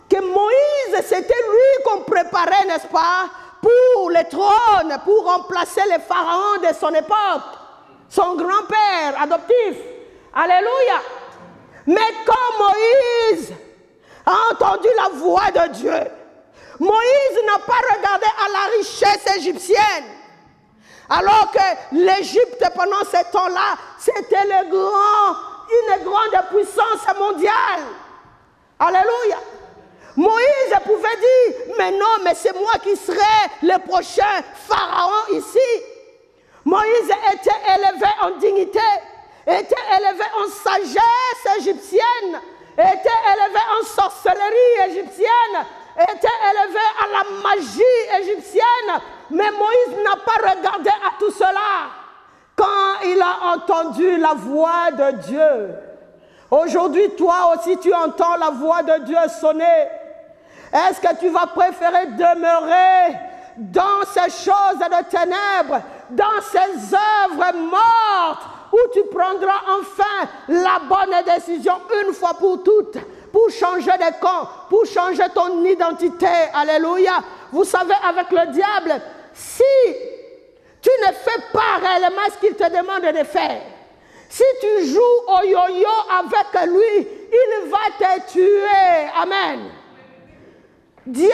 A: que Moïse, c'était lui qu'on préparait, n'est-ce pas, pour le trône, pour remplacer les pharaons de son époque, son grand-père adoptif. Alléluia. Mais quand Moïse a entendu la voix de Dieu, Moïse n'a pas regardé à la richesse égyptienne. Alors que l'Égypte, pendant ce temps-là, c'était une grande puissance mondiale. Alléluia. Moïse pouvait dire, mais non, mais c'est moi qui serai le prochain pharaon ici. Moïse était élevé en dignité, était élevé en sagesse égyptienne, était élevé en sorcellerie égyptienne, était élevé à la magie égyptienne. Mais Moïse n'a pas regardé à tout cela quand il a entendu la voix de Dieu. Aujourd'hui, toi aussi, tu entends la voix de Dieu sonner. Est-ce que tu vas préférer demeurer dans ces choses de ténèbres dans ces œuvres mortes où tu prendras enfin la bonne décision une fois pour toutes, pour changer de camp, pour changer ton identité. Alléluia. Vous savez, avec le diable, si tu ne fais pas réellement ce qu'il te demande de faire, si tu joues au yo-yo avec lui, il va te tuer. Amen. Dieu,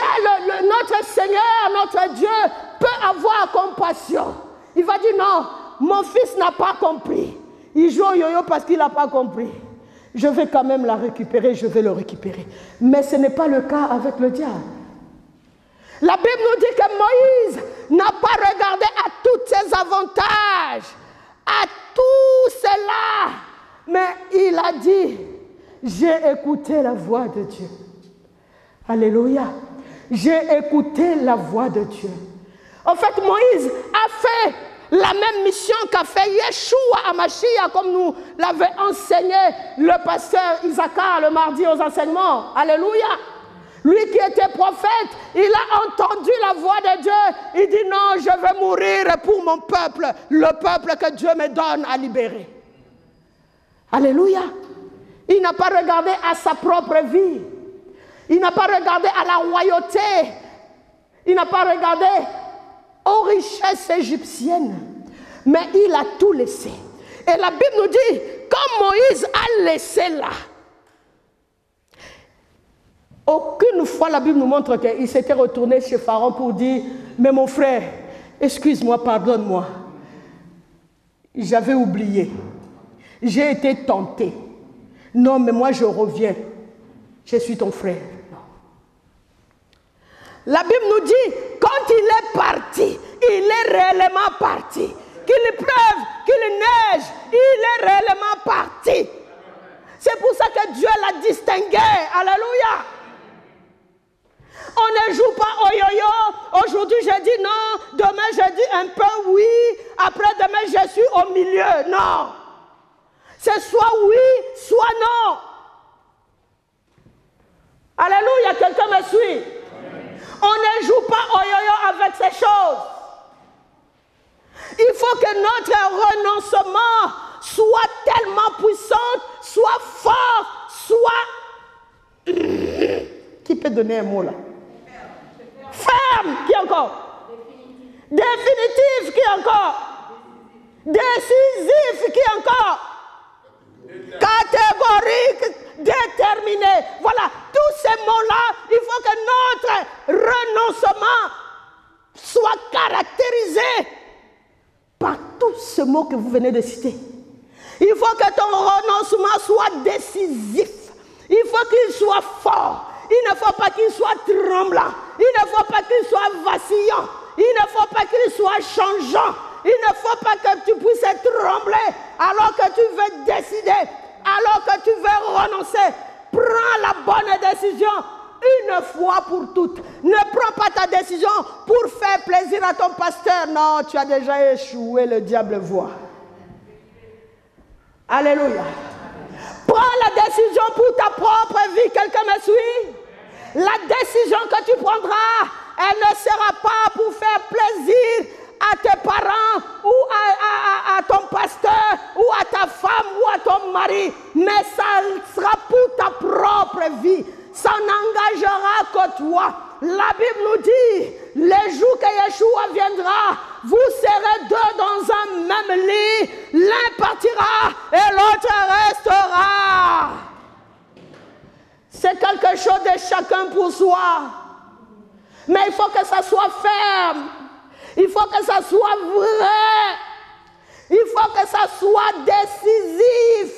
A: notre Seigneur, notre Dieu, peut avoir compassion. Il va dire non, mon fils n'a pas compris. Il joue au yo-yo parce qu'il n'a pas compris. Je vais quand même la récupérer, je vais le récupérer. Mais ce n'est pas le cas avec le diable. La Bible nous dit que Moïse n'a pas regardé à tous ses avantages, à tout cela, mais il a dit, j'ai écouté la voix de Dieu. Alléluia. J'ai écouté la voix de Dieu. En fait, Moïse a fait la même mission qu'a fait Yeshua HaMashiach, comme nous l'avait enseigné le pasteur Issachar le mardi aux enseignements. Alléluia. Lui qui était prophète, il a entendu la voix de Dieu. Il dit non, je vais mourir pour mon peuple, le peuple que Dieu me donne à libérer. Alléluia. Il n'a pas regardé à sa propre vie. Il n'a pas regardé à la royauté. Il n'a pas regardé aux richesses égyptiennes. Mais il a tout laissé. Et la Bible nous dit, comme Moïse a laissé là, aucune fois la Bible nous montre qu'il s'était retourné chez Pharaon pour dire, mais mon frère, excuse-moi, pardonne-moi. J'avais oublié. J'ai été tenté. Non, mais moi je reviens. Je suis ton frère. Non. La Bible nous dit, quand il est parti, il est réellement parti. Qu'il pleuve, qu'il neige, il est réellement parti. C'est pour ça que Dieu l'a distingué. Alléluia. On ne joue pas au yo-yo. Aujourd'hui, je dis non. Demain, je dis un peu oui. Après, demain, je suis au milieu. Non. C'est soit oui, soit non. Alléluia, quelqu'un me suit. Amen. On ne joue pas au yo-yo avec ces choses. Il faut que notre renoncement soit tellement puissant, soit fort, soit... Qui peut donner un mot là? Ferme. Qui encore? Définitif. Qui encore? Décisif. Qui encore? Catégorique. Déterminé. Voilà, tous ces mots-là, il faut que notre renoncement soit caractérisé par tous ces mots que vous venez de citer. Il faut que ton renoncement soit décisif. Il faut qu'il soit fort. Il ne faut pas qu'il soit tremblant. Il ne faut pas qu'il soit vacillant. Il ne faut pas qu'il soit changeant. Il ne faut pas que tu puisses trembler alors que tu veux décider, alors que tu veux renoncer. Prends la bonne décision une fois pour toutes. Ne prends pas ta décision pour faire plaisir à ton pasteur. Non, tu as déjà échoué, le diable voit. Alléluia. Prends la décision pour ta propre vie. Quelqu'un me suit? La décision que tu prendras, elle ne sera pas pour faire plaisir à tes parents ou à ton pasteur ou à ta femme ou à ton mari, mais ça sera pour ta propre vie. Ça n'engagera que toi. La Bible nous dit, les jours que Yeshua viendra, vous serez deux dans un même lit. L'un partira et l'autre restera. C'est quelque chose de chacun pour soi. Mais il faut que ça soit ferme. Il faut que ça soit vrai. Il faut que ça soit décisif.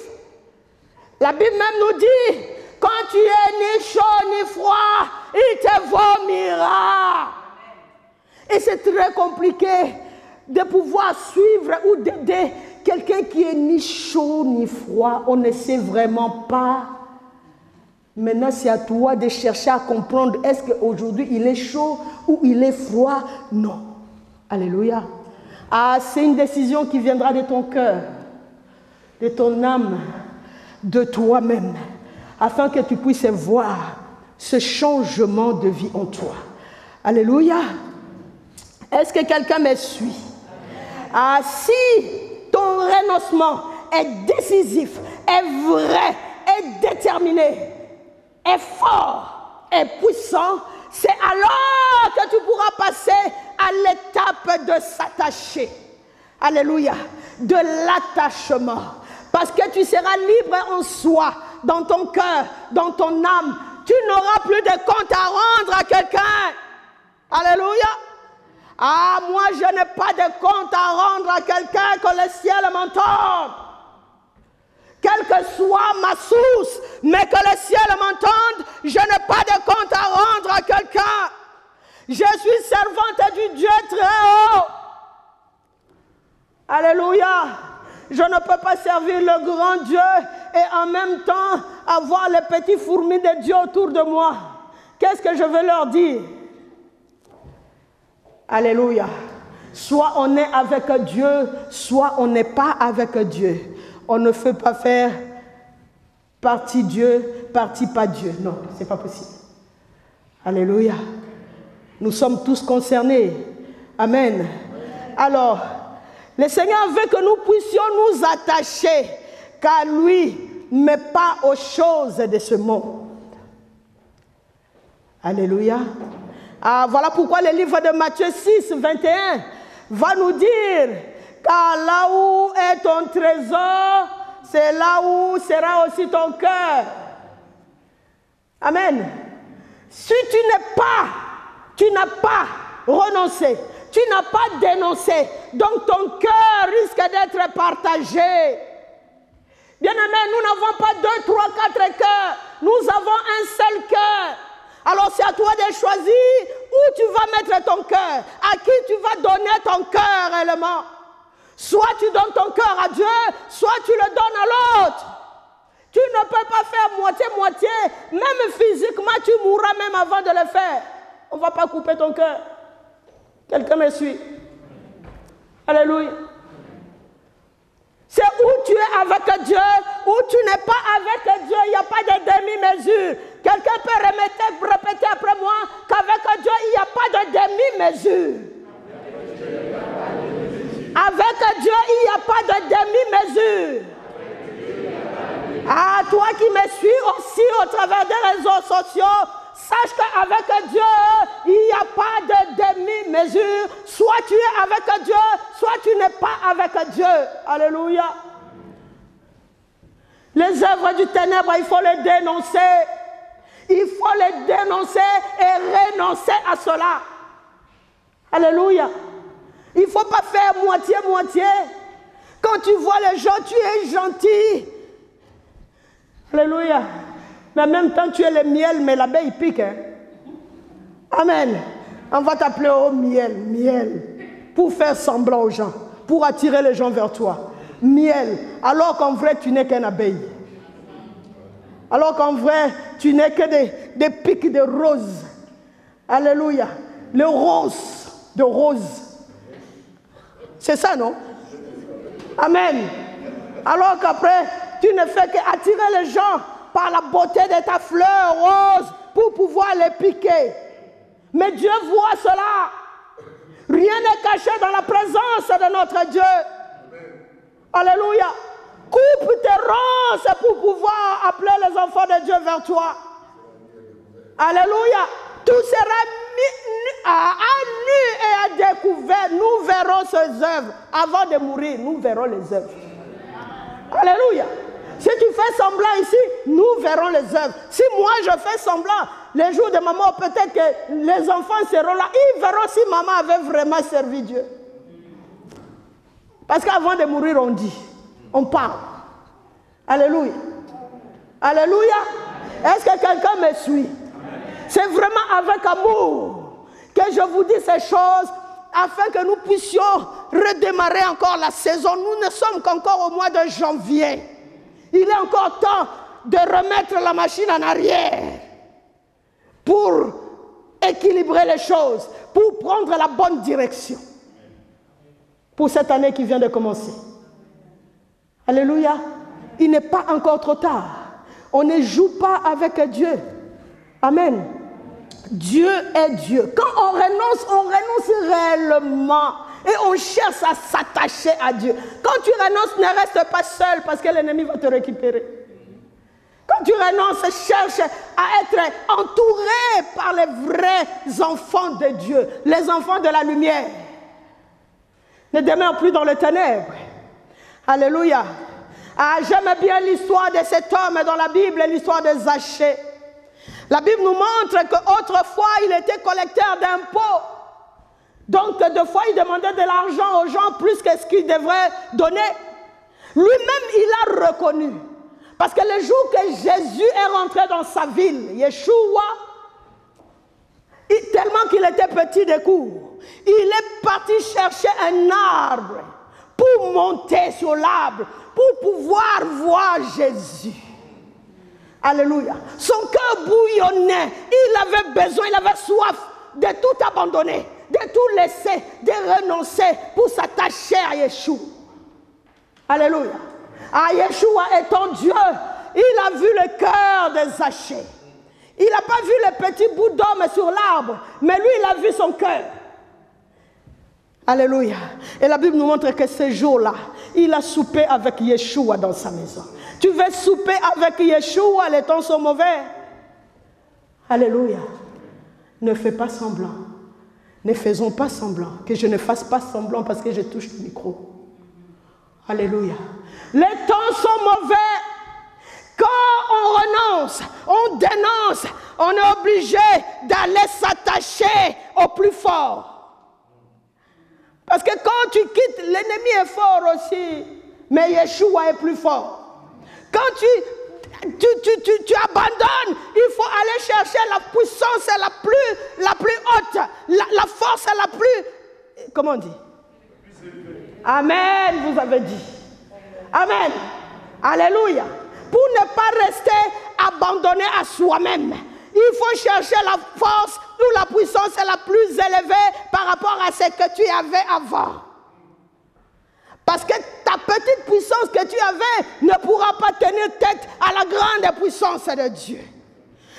A: La Bible même nous dit, quand tu es ni chaud ni froid, il te vomira. Et c'est très compliqué de pouvoir suivre ou d'aider quelqu'un qui est ni chaud ni froid. On ne sait vraiment pas. Maintenant, c'est à toi de chercher à comprendre, est-ce qu'aujourd'hui il est chaud ou il est froid? Non. Alléluia. Ah, c'est une décision qui viendra de ton cœur, de ton âme, de toi-même, afin que tu puisses voir ce changement de vie en toi. Alléluia. Est-ce que quelqu'un me suit? Ah, si ton renoncement est décisif, est vrai, est déterminé, est fort, est puissant, c'est alors que tu pourras passer à l'étape de s'attacher. Alléluia. De l'attachement. Parce que tu seras libre en soi, dans ton cœur, dans ton âme. Tu n'auras plus de compte à rendre à quelqu'un. Alléluia. Ah, moi je n'ai pas de compte à rendre à quelqu'un, que le ciel m'entende. Quelle que soit ma source, mais que le ciel m'entende, je n'ai pas de compte à rendre à quelqu'un. Je suis servante du Dieu très haut. Alléluia. Je ne peux pas servir le grand Dieu et en même temps avoir les petits fourmis de Dieu autour de moi. Qu'est-ce que je veux leur dire? Alléluia. Soit on est avec Dieu, soit on n'est pas avec Dieu. On ne peut pas faire partie Dieu, partie pas Dieu. Non, ce n'est pas possible. Alléluia. Nous sommes tous concernés. Amen. Alors, le Seigneur veut que nous puissions nous attacher qu'à lui, mais pas aux choses de ce monde. Alléluia. Ah, voilà pourquoi le livre de Matthieu 6, 21 va nous dire: car là où est ton trésor, c'est là où sera aussi ton cœur. Amen. Si tu n'as pas renoncé, tu n'as pas dénoncé, donc ton cœur risque d'être partagé. Bien-aimés, nous n'avons pas 2, 3, 4 cœurs, nous avons un seul cœur. Alors c'est à toi de choisir où tu vas mettre ton cœur, à qui tu vas donner ton cœur réellement. Soit tu donnes ton cœur à Dieu, soit tu le donnes à l'autre. Tu ne peux pas faire moitié-moitié, même physiquement tu mourras même avant de le faire. On ne va pas couper ton cœur. Quelqu'un me suit? Alléluia. C'est où tu es avec Dieu, où tu n'es pas avec Dieu, il n'y a pas de demi-mesure. Quelqu'un peut répéter après moi qu'avec Dieu, il n'y a pas de demi-mesure. Avec Dieu, il n'y a pas de demi-mesure. Ah, toi qui me suis aussi au travers des réseaux sociaux, sache qu'avec Dieu, il n'y a pas de demi-mesure. Soit tu es avec Dieu, soit tu n'es pas avec Dieu. Alléluia. Les œuvres du ténèbre, il faut les dénoncer. Il faut les dénoncer et renoncer à cela. Alléluia. Il ne faut pas faire moitié-moitié. Quand tu vois les gens, tu es gentil. Alléluia. Mais en même temps, tu es le miel, mais l'abeille pique. Hein? Amen. On va t'appeler au miel, miel. Pour faire semblant aux gens. Pour attirer les gens vers toi. Miel. Alors qu'en vrai, tu n'es qu'un abeille. Alors qu'en vrai, tu n'es que des pics de rose. Alléluia. Le rose de rose. C'est ça, non? Amen. Alors qu'après, tu ne fais qu'attirer les gens par la beauté de ta fleur rose pour pouvoir les piquer. Mais Dieu voit cela. Rien n'est caché dans la présence de notre Dieu. Alléluia. Coupe tes ronces pour pouvoir appeler les enfants de Dieu vers toi. Alléluia. Tout sera mis à nu et à découvert. Nous verrons ces œuvres. Avant de mourir, nous verrons les œuvres. Alléluia. Si tu fais semblant ici, nous verrons les œuvres. Si moi je fais semblant, les jours de maman, peut-être que les enfants seront là. Ils verront si maman avait vraiment servi Dieu. Parce qu'avant de mourir, on dit, on parle. Alléluia. Alléluia. Est-ce que quelqu'un me suit? C'est vraiment avec amour que je vous dis ces choses afin que nous puissions redémarrer encore la saison. Nous ne sommes qu'encore au mois de janvier. Il est encore temps de remettre la machine en arrière pour équilibrer les choses, pour prendre la bonne direction pour cette année qui vient de commencer. Alléluia. Il n'est pas encore trop tard. On ne joue pas avec Dieu. Amen. Dieu est Dieu. Quand on renonce réellement. et on cherche à s'attacher à Dieu. Quand tu renonces, ne reste pas seul parce que l'ennemi va te récupérer. Quand tu renonces, cherche à être entouré par les vrais enfants de Dieu, les enfants de la lumière. Ne demeure plus dans les ténèbres. Alléluia. Ah, j'aime bien l'histoire de cet homme dans la Bible, l'histoire de Zachée. La Bible nous montre qu'autrefois, il était collecteur d'impôts. Donc, deux fois, il demandait de l'argent aux gens plus que ce qu'il devrait donner. Lui-même, il a reconnu. Parce que le jour que Jésus est rentré dans sa ville, Yeshua, tellement qu'il était petit de court, il est parti chercher un arbre pour monter sur l'arbre, pour pouvoir voir Jésus. Alléluia. Son cœur bouillonnait. Il avait besoin, il avait soif de tout abandonner, de tout laisser, de renoncer pour s'attacher à Yeshua. Alléluia. Ah, Yeshua étant Dieu, il a vu le cœur de Zachée. Il n'a pas vu le petit bout d'homme sur l'arbre, mais lui, il a vu son cœur. Alléluia. Et la Bible nous montre que ce jour-là, il a soupé avec Yeshua dans sa maison. Tu veux souper avec Yeshua, les temps sont mauvais. Alléluia. Ne fais pas semblant. Ne faisons pas semblant. Que je ne fasse pas semblant parce que je touche le micro. Alléluia. Les temps sont mauvais. Quand on renonce, on dénonce, on est obligé d'aller s'attacher au plus fort. Parce que quand tu quittes, l'ennemi est fort aussi, mais Yeshua est plus fort. Quand tu abandonnes, il faut aller chercher la puissance la plus haute, la force la plus... Comment on dit? Amen, vous avez dit. Amen. Alléluia. Pour ne pas rester abandonné à soi-même, il faut chercher la force ou la puissance la plus élevée par rapport à ce que tu avais avant. Parce que ta petite puissance que tu avais ne pourra pas tenir tête à la grande puissance de Dieu.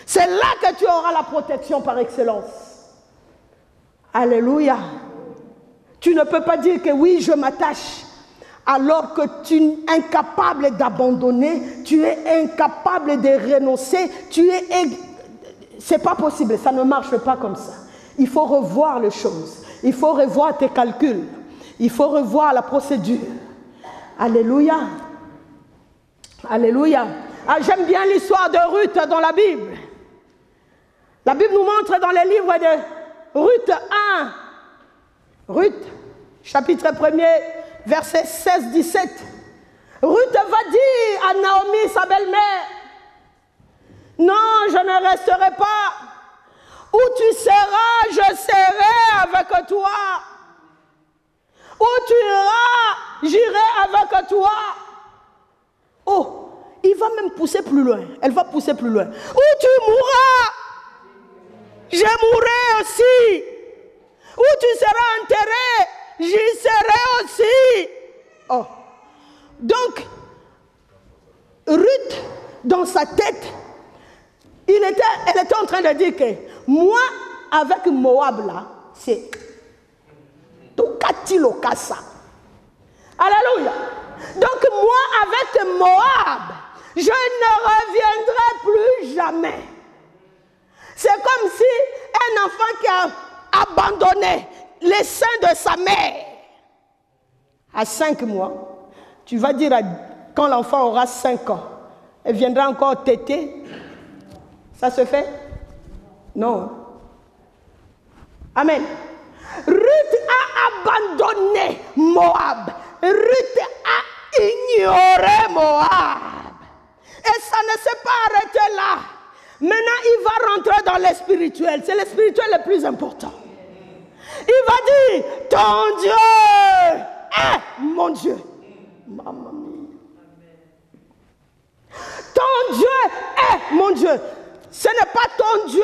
A: C'est là que tu auras la protection par excellence. Alléluia. Tu ne peux pas dire que oui, je m'attache, alors que tu es incapable d'abandonner, tu es incapable de renoncer, c'est pas possible, ça ne marche pas comme ça. Il faut revoir les choses, il faut revoir tes calculs, il faut revoir la procédure. Alléluia. Alléluia. Ah, j'aime bien l'histoire de Ruth dans la Bible. La Bible nous montre dans les livres de Ruth 1, Ruth, chapitre 1er, verset 16-17. Ruth va dire à Naomi, sa belle-mère, non, je ne resterai pas. Où tu seras, je serai avec toi. Où tu iras, j'irai avec toi. Oh, il va même pousser plus loin. Elle va pousser plus loin. Où tu mourras, je mourrai aussi. Où tu seras enterré, j'y serai aussi. Oh. Donc, Ruth, dans sa tête, elle était en train de dire que moi, avec Moab là, c'est Tokati Lokasa. Alléluia. Donc moi, avec Moab, je ne reviendrai plus jamais. C'est comme si un enfant qui a abandonné les seins de sa mère à 5 mois, tu vas dire quand l'enfant aura 5 ans, elle viendra encore téter. Ça se fait? Non. Amen. Ruth a abandonné Moab. Ruth a ignoré Moab. Et ça ne s'est pas arrêté là. Maintenant, il va rentrer dans le spirituel. C'est le spirituel le plus important. Il va dire, ton Dieu est mon Dieu. Maman mia. Ton Dieu est mon Dieu. Ce n'est pas ton Dieu,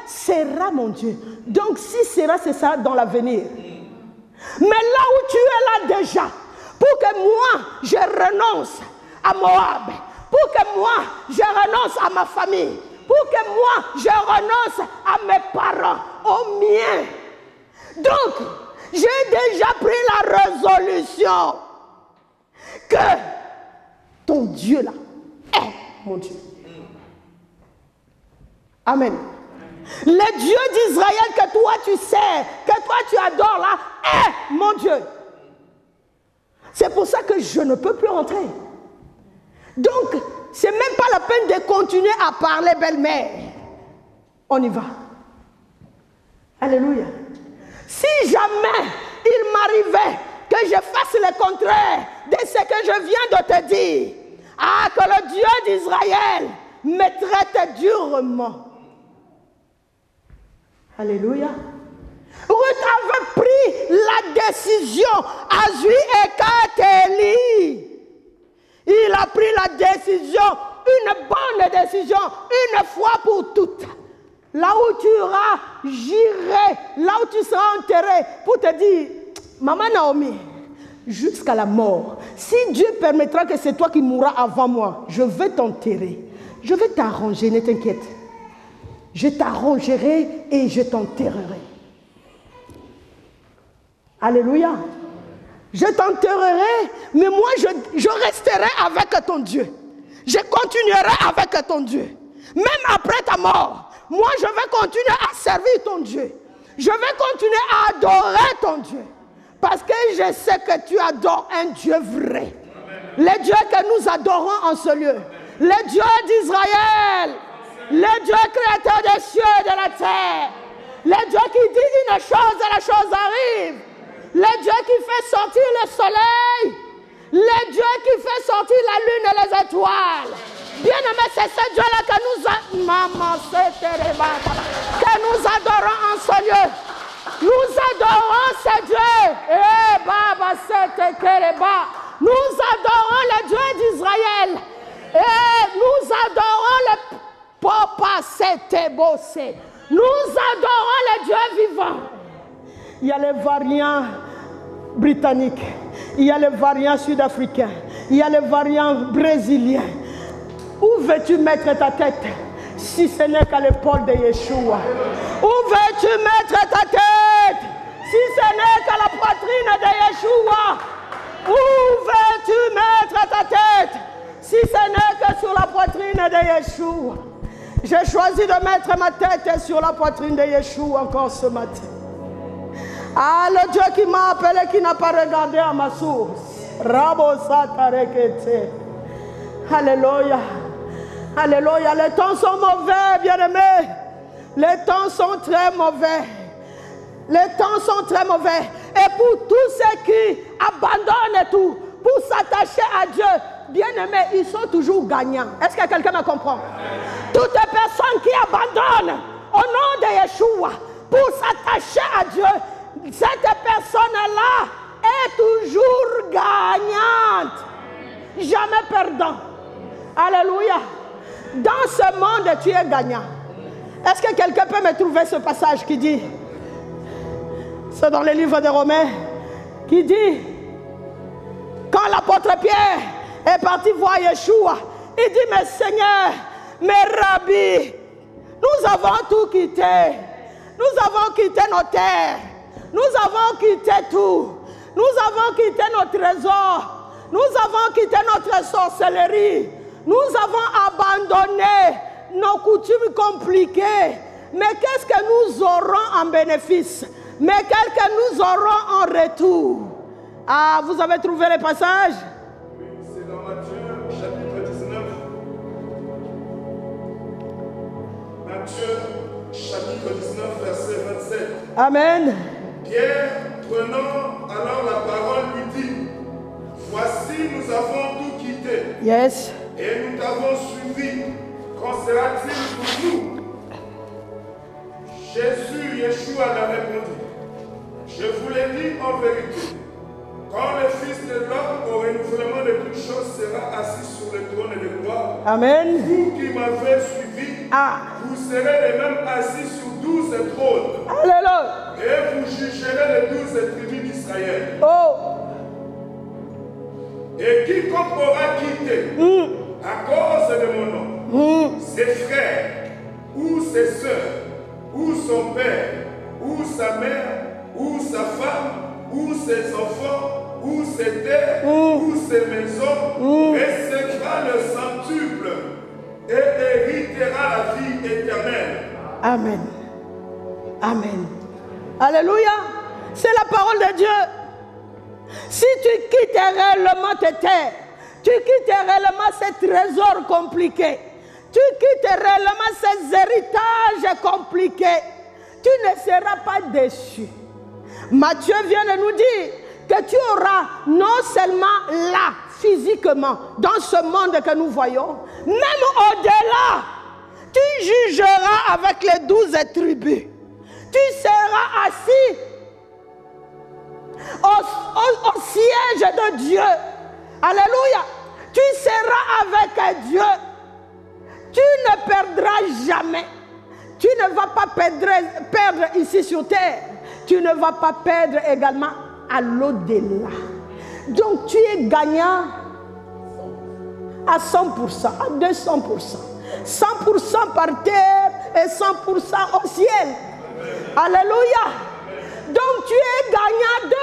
A: sera mon Dieu. Donc si sera, c'est ça dans l'avenir. Mais là où tu es là déjà, pour que moi, je renonce à Moab, pour que moi, je renonce à ma famille, pour que moi, je renonce à mes parents, aux miens. Donc, J'ai déjà pris la résolution que ton Dieu là est mon Dieu. Amen. Le Dieu d'Israël que toi tu sais, que toi tu adores là, est mon Dieu. C'est pour ça que je ne peux plus rentrer. Donc, c'est même pas la peine de continuer à parler, belle-mère. On y va. Alléluia. Si jamais il m'arrivait que je fasse le contraire de ce que je viens de te dire, que le Dieu d'Israël me traite durement. Alléluia. Ruth avait pris la décision à Zui et Katéli. Il a pris la décision, une bonne décision, une fois pour toutes. Là où tu iras, j'irai. Là où tu seras enterré, pour te dire, Maman Naomi, jusqu'à la mort, si Dieu permettra que c'est toi qui mourras avant moi, je vais t'enterrer. Je vais t'arranger, ne t'inquiète. Je t'arrangerai et je t'enterrerai. Alléluia. Je t'enterrerai, mais moi je resterai avec ton Dieu. Je continuerai avec ton Dieu. Même après ta mort, moi je vais continuer à servir ton Dieu. Je vais continuer à adorer ton Dieu. Parce que je sais que tu adores un Dieu vrai. Le Dieu que nous adorons en ce lieu. Le Dieu d'Israël. Le Dieu créateur des cieux et de la terre. Le Dieu qui dit une chose et la chose arrive. Le Dieu qui fait sortir le soleil. Le Dieu qui fait sortir la lune et les étoiles. Bien-aimé, c'est ce Dieu-là que nous adorons en ce lieu. Nous adorons ce Dieu. Nous adorons le Dieu d'Israël. Et nous adorons le Papa Setebose. Nous adorons le Dieu vivant. Il y a les variants britanniques, il y a les variants sud-africains, il y a les variants brésiliens. Où veux-tu mettre ta tête si ce n'est qu'à l'épaule de Yeshua? Où veux-tu mettre ta tête si ce n'est qu'à la poitrine de Yeshua? Où veux-tu mettre ta tête si ce n'est que sur la poitrine de Yeshua? J'ai choisi de mettre ma tête sur la poitrine de Yeshua encore ce matin. Le Dieu qui m'a appelé, qui n'a pas regardé à ma source. Alléluia. Alléluia. Les temps sont mauvais, bien-aimés. Les temps sont très mauvais. Les temps sont très mauvais. Et pour tous ceux qui abandonnent tout, pour s'attacher à Dieu, bien-aimés, ils sont toujours gagnants. Est-ce que quelqu'un me comprend? Toutes les personnes qui abandonnent au nom de Yeshua pour s'attacher à Dieu, cette personne-là est toujours gagnante. Jamais perdant. Alléluia. Dans ce monde, tu es gagnant. Est-ce que quelqu'un peut me trouver ce passage qui dit, c'est dans le livre des Romains, qui dit, quand l'apôtre Pierre est parti voir Yeshua, il dit, mais Seigneur, mes rabbis, nous avons tout quitté. Nous avons quitté nos terres. Nous avons quitté tout. Nous avons quitté nos trésors. Nous avons quitté notre sorcellerie. Nous avons abandonné nos coutumes compliquées. Mais qu'est-ce que nous aurons en bénéfice? Mais qu'est-ce que nous aurons en retour? Vous avez trouvé le passage?
B: Oui, c'est dans Matthieu, chapitre 19. Matthieu, chapitre 19, verset 27.
A: Amen.
B: Pierre, prenant alors la parole, lui dit, voici, nous avons tout quitté.
A: Yes.
B: Et nous t'avons suivi. Qu'en sera-t-il pour nous? Jésus, Yeshua, l'a répondu. Je vous l'ai dit en vérité. Quand le Fils de l'homme, au renouvellement de toutes choses, sera assis sur le trône de gloire,
A: Amen.
B: vous qui m'avez suivi, vous serez les mêmes assis sur 12 trônes.
A: Alléluia.
B: Et vous jugerez les 12 tribus d'Israël.
A: Oh.
B: Et quiconque aura quitté, à cause de mon nom, ses frères, ou ses sœurs, ou son père, ou sa mère, ou sa femme,
A: Amen. Amen. Alléluia. C'est la parole de Dieu. Si tu quittes réellement tes terres, tu quittes réellement ces trésors compliqués, tu quittes réellement ces héritages compliqués, tu ne seras pas déçu. Matthieu vient de nous dire que tu auras non seulement là, physiquement, dans ce monde que nous voyons, même au-delà, tu jugeras avec les 12 tribus. Tu seras assis au siège de Dieu. Alléluia. Tu seras avec Dieu. Tu ne perdras jamais. Tu ne vas pas perdre ici sur terre. Tu ne vas pas perdre également à l'au-delà. Donc tu es gagnant à 100%, à 200%. 100% par terre et 100% au ciel. Alléluia. Donc tu es gagnant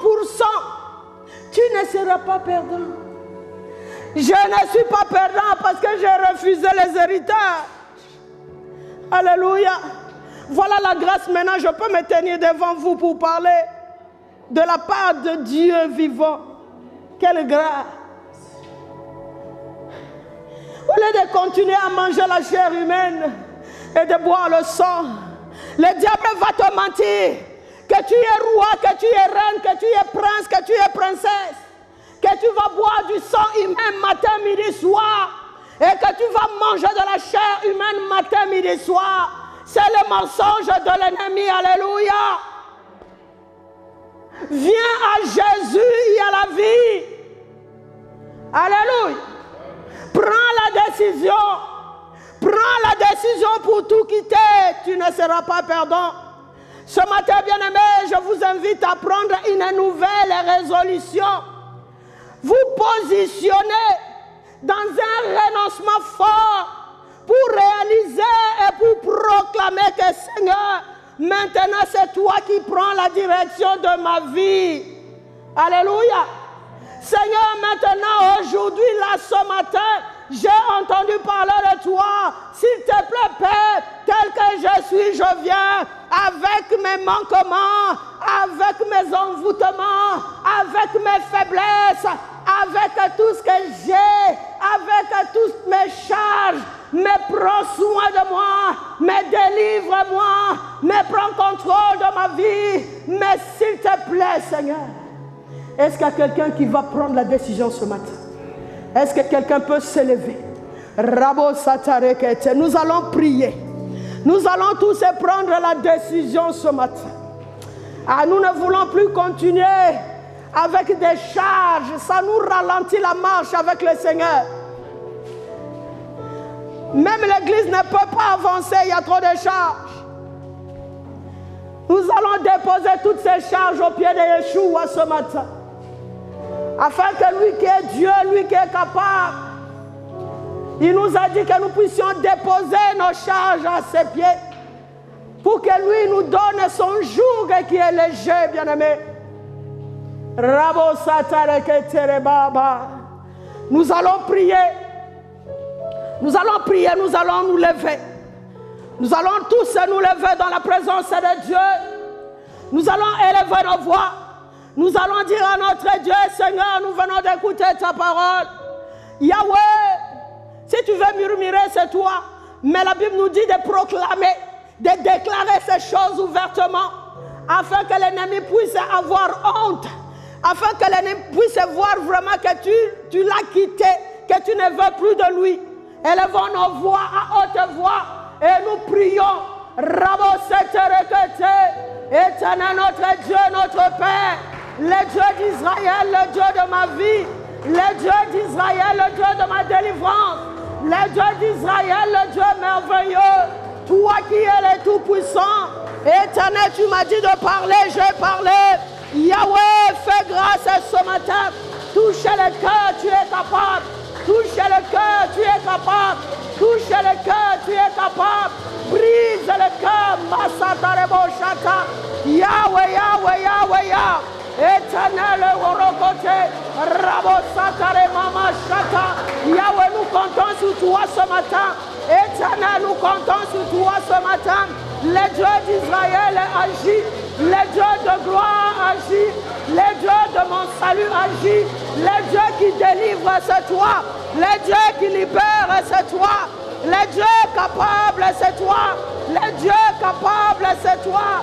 A: 200%. Tu ne seras pas perdant. Je ne suis pas perdant parce que j'ai refusé les héritages. Alléluia. Voilà la grâce maintenant. Je peux me tenir devant vous pour parler de la part de Dieu vivant. Quelle grâce. Au lieu de continuer à manger la chair humaine et de boire le sang, le diable va te mentir que tu es roi, que tu es reine, que tu es prince, que tu es princesse, que tu vas boire du sang humain matin, midi, soir, et que tu vas manger de la chair humaine matin, midi, soir. C'est le mensonge de l'ennemi. Alléluia. Viens à Jésus, il y a la vie. Alléluia. Prends la décision. Prends la décision pour tout quitter. Tu ne seras pas perdant. Ce matin, bien-aimés, je vous invite à prendre une nouvelle résolution. Vous positionner dans un renoncement fort pour réaliser et pour proclamer que Seigneur, maintenant c'est toi qui prends la direction de ma vie. Alléluia. Seigneur, maintenant, aujourd'hui, là, ce matin, j'ai entendu parler de toi. S'il te plaît, Père, tel que je suis, je viens avec mes manquements, avec mes envoûtements, avec mes faiblesses, avec tout ce que j'ai, avec toutes mes charges. Mais prends soin de moi, mais délivre-moi, mais prends contrôle de ma vie. Mais s'il te plaît, Seigneur. Est-ce qu'il y a quelqu'un qui va prendre la décision ce matin? Est-ce que quelqu'un peut s'élever? Nous allons prier. Nous allons tous prendre la décision ce matin. Ah, nous ne voulons plus continuer avec des charges. Ça nous ralentit la marche avec le Seigneur. Même l'église ne peut pas avancer, il y a trop de charges. Nous allons déposer toutes ces charges au pied de Yeshua ce matin. Afin que lui qui est Dieu, lui qui est capable, il nous a dit que nous puissions déposer nos charges à ses pieds. Pour que lui nous donne son joug qui est léger, bien-aimé. Nous allons prier. Nous allons prier, nous allons nous lever. Nous allons tous nous lever dans la présence de Dieu. Nous allons élever nos voix. Nous allons dire à notre Dieu, Seigneur, nous venons d'écouter ta parole. Yahweh, si tu veux murmurer, c'est toi. Mais la Bible nous dit de proclamer, de déclarer ces choses ouvertement, afin que l'ennemi puisse avoir honte, afin que l'ennemi puisse voir vraiment que tu l'as quitté, que tu ne veux plus de lui. Élevons nos voix à haute voix et nous prions. Rabo éternel notre Dieu, notre Père, le Dieu d'Israël, le Dieu de ma vie, le Dieu d'Israël, le Dieu de ma délivrance, le Dieu d'Israël, le Dieu merveilleux, toi qui es le Tout-Puissant. Éternel, tu m'as dit de parler, j'ai parlé. Yahweh, fais grâce ce matin. Touche le cœur, tu es capable. Touche le cœur, tu es capable. Touche le cœur, tu es capable. Brise le cœur, Massatarebo Shata. Yahweh, Yahweh, Yahweh, Yahweh. Éternel, Orokote, Rabo Satare Mama Shata. Yahweh, nous comptons sur toi ce matin. Éternel, nous comptons sur toi ce matin. Le Dieu d'Israël agit. Le Dieu de gloire agit. Le Dieu de mon salut agit. Le Dieu qui délivre, c'est toi. Le Dieu qui libère, c'est toi. Le Dieu capable, c'est toi. Le Dieu capable, c'est toi.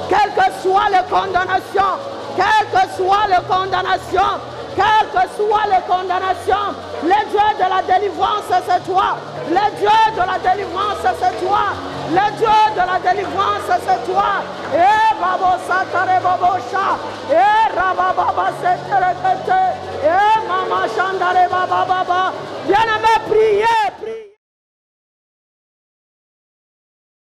A: Quelle que soit les condamnations, quelle que soit les condamnations, quelle que soit les condamnations, le Dieu de la délivrance, c'est toi. Le Dieu de la délivrance, c'est toi. Le Dieu de la délivrance, c'est toi. Babo Satare Babosha. Rababa Seterekete. Mama Chandare Baba. Bien-aimé, priez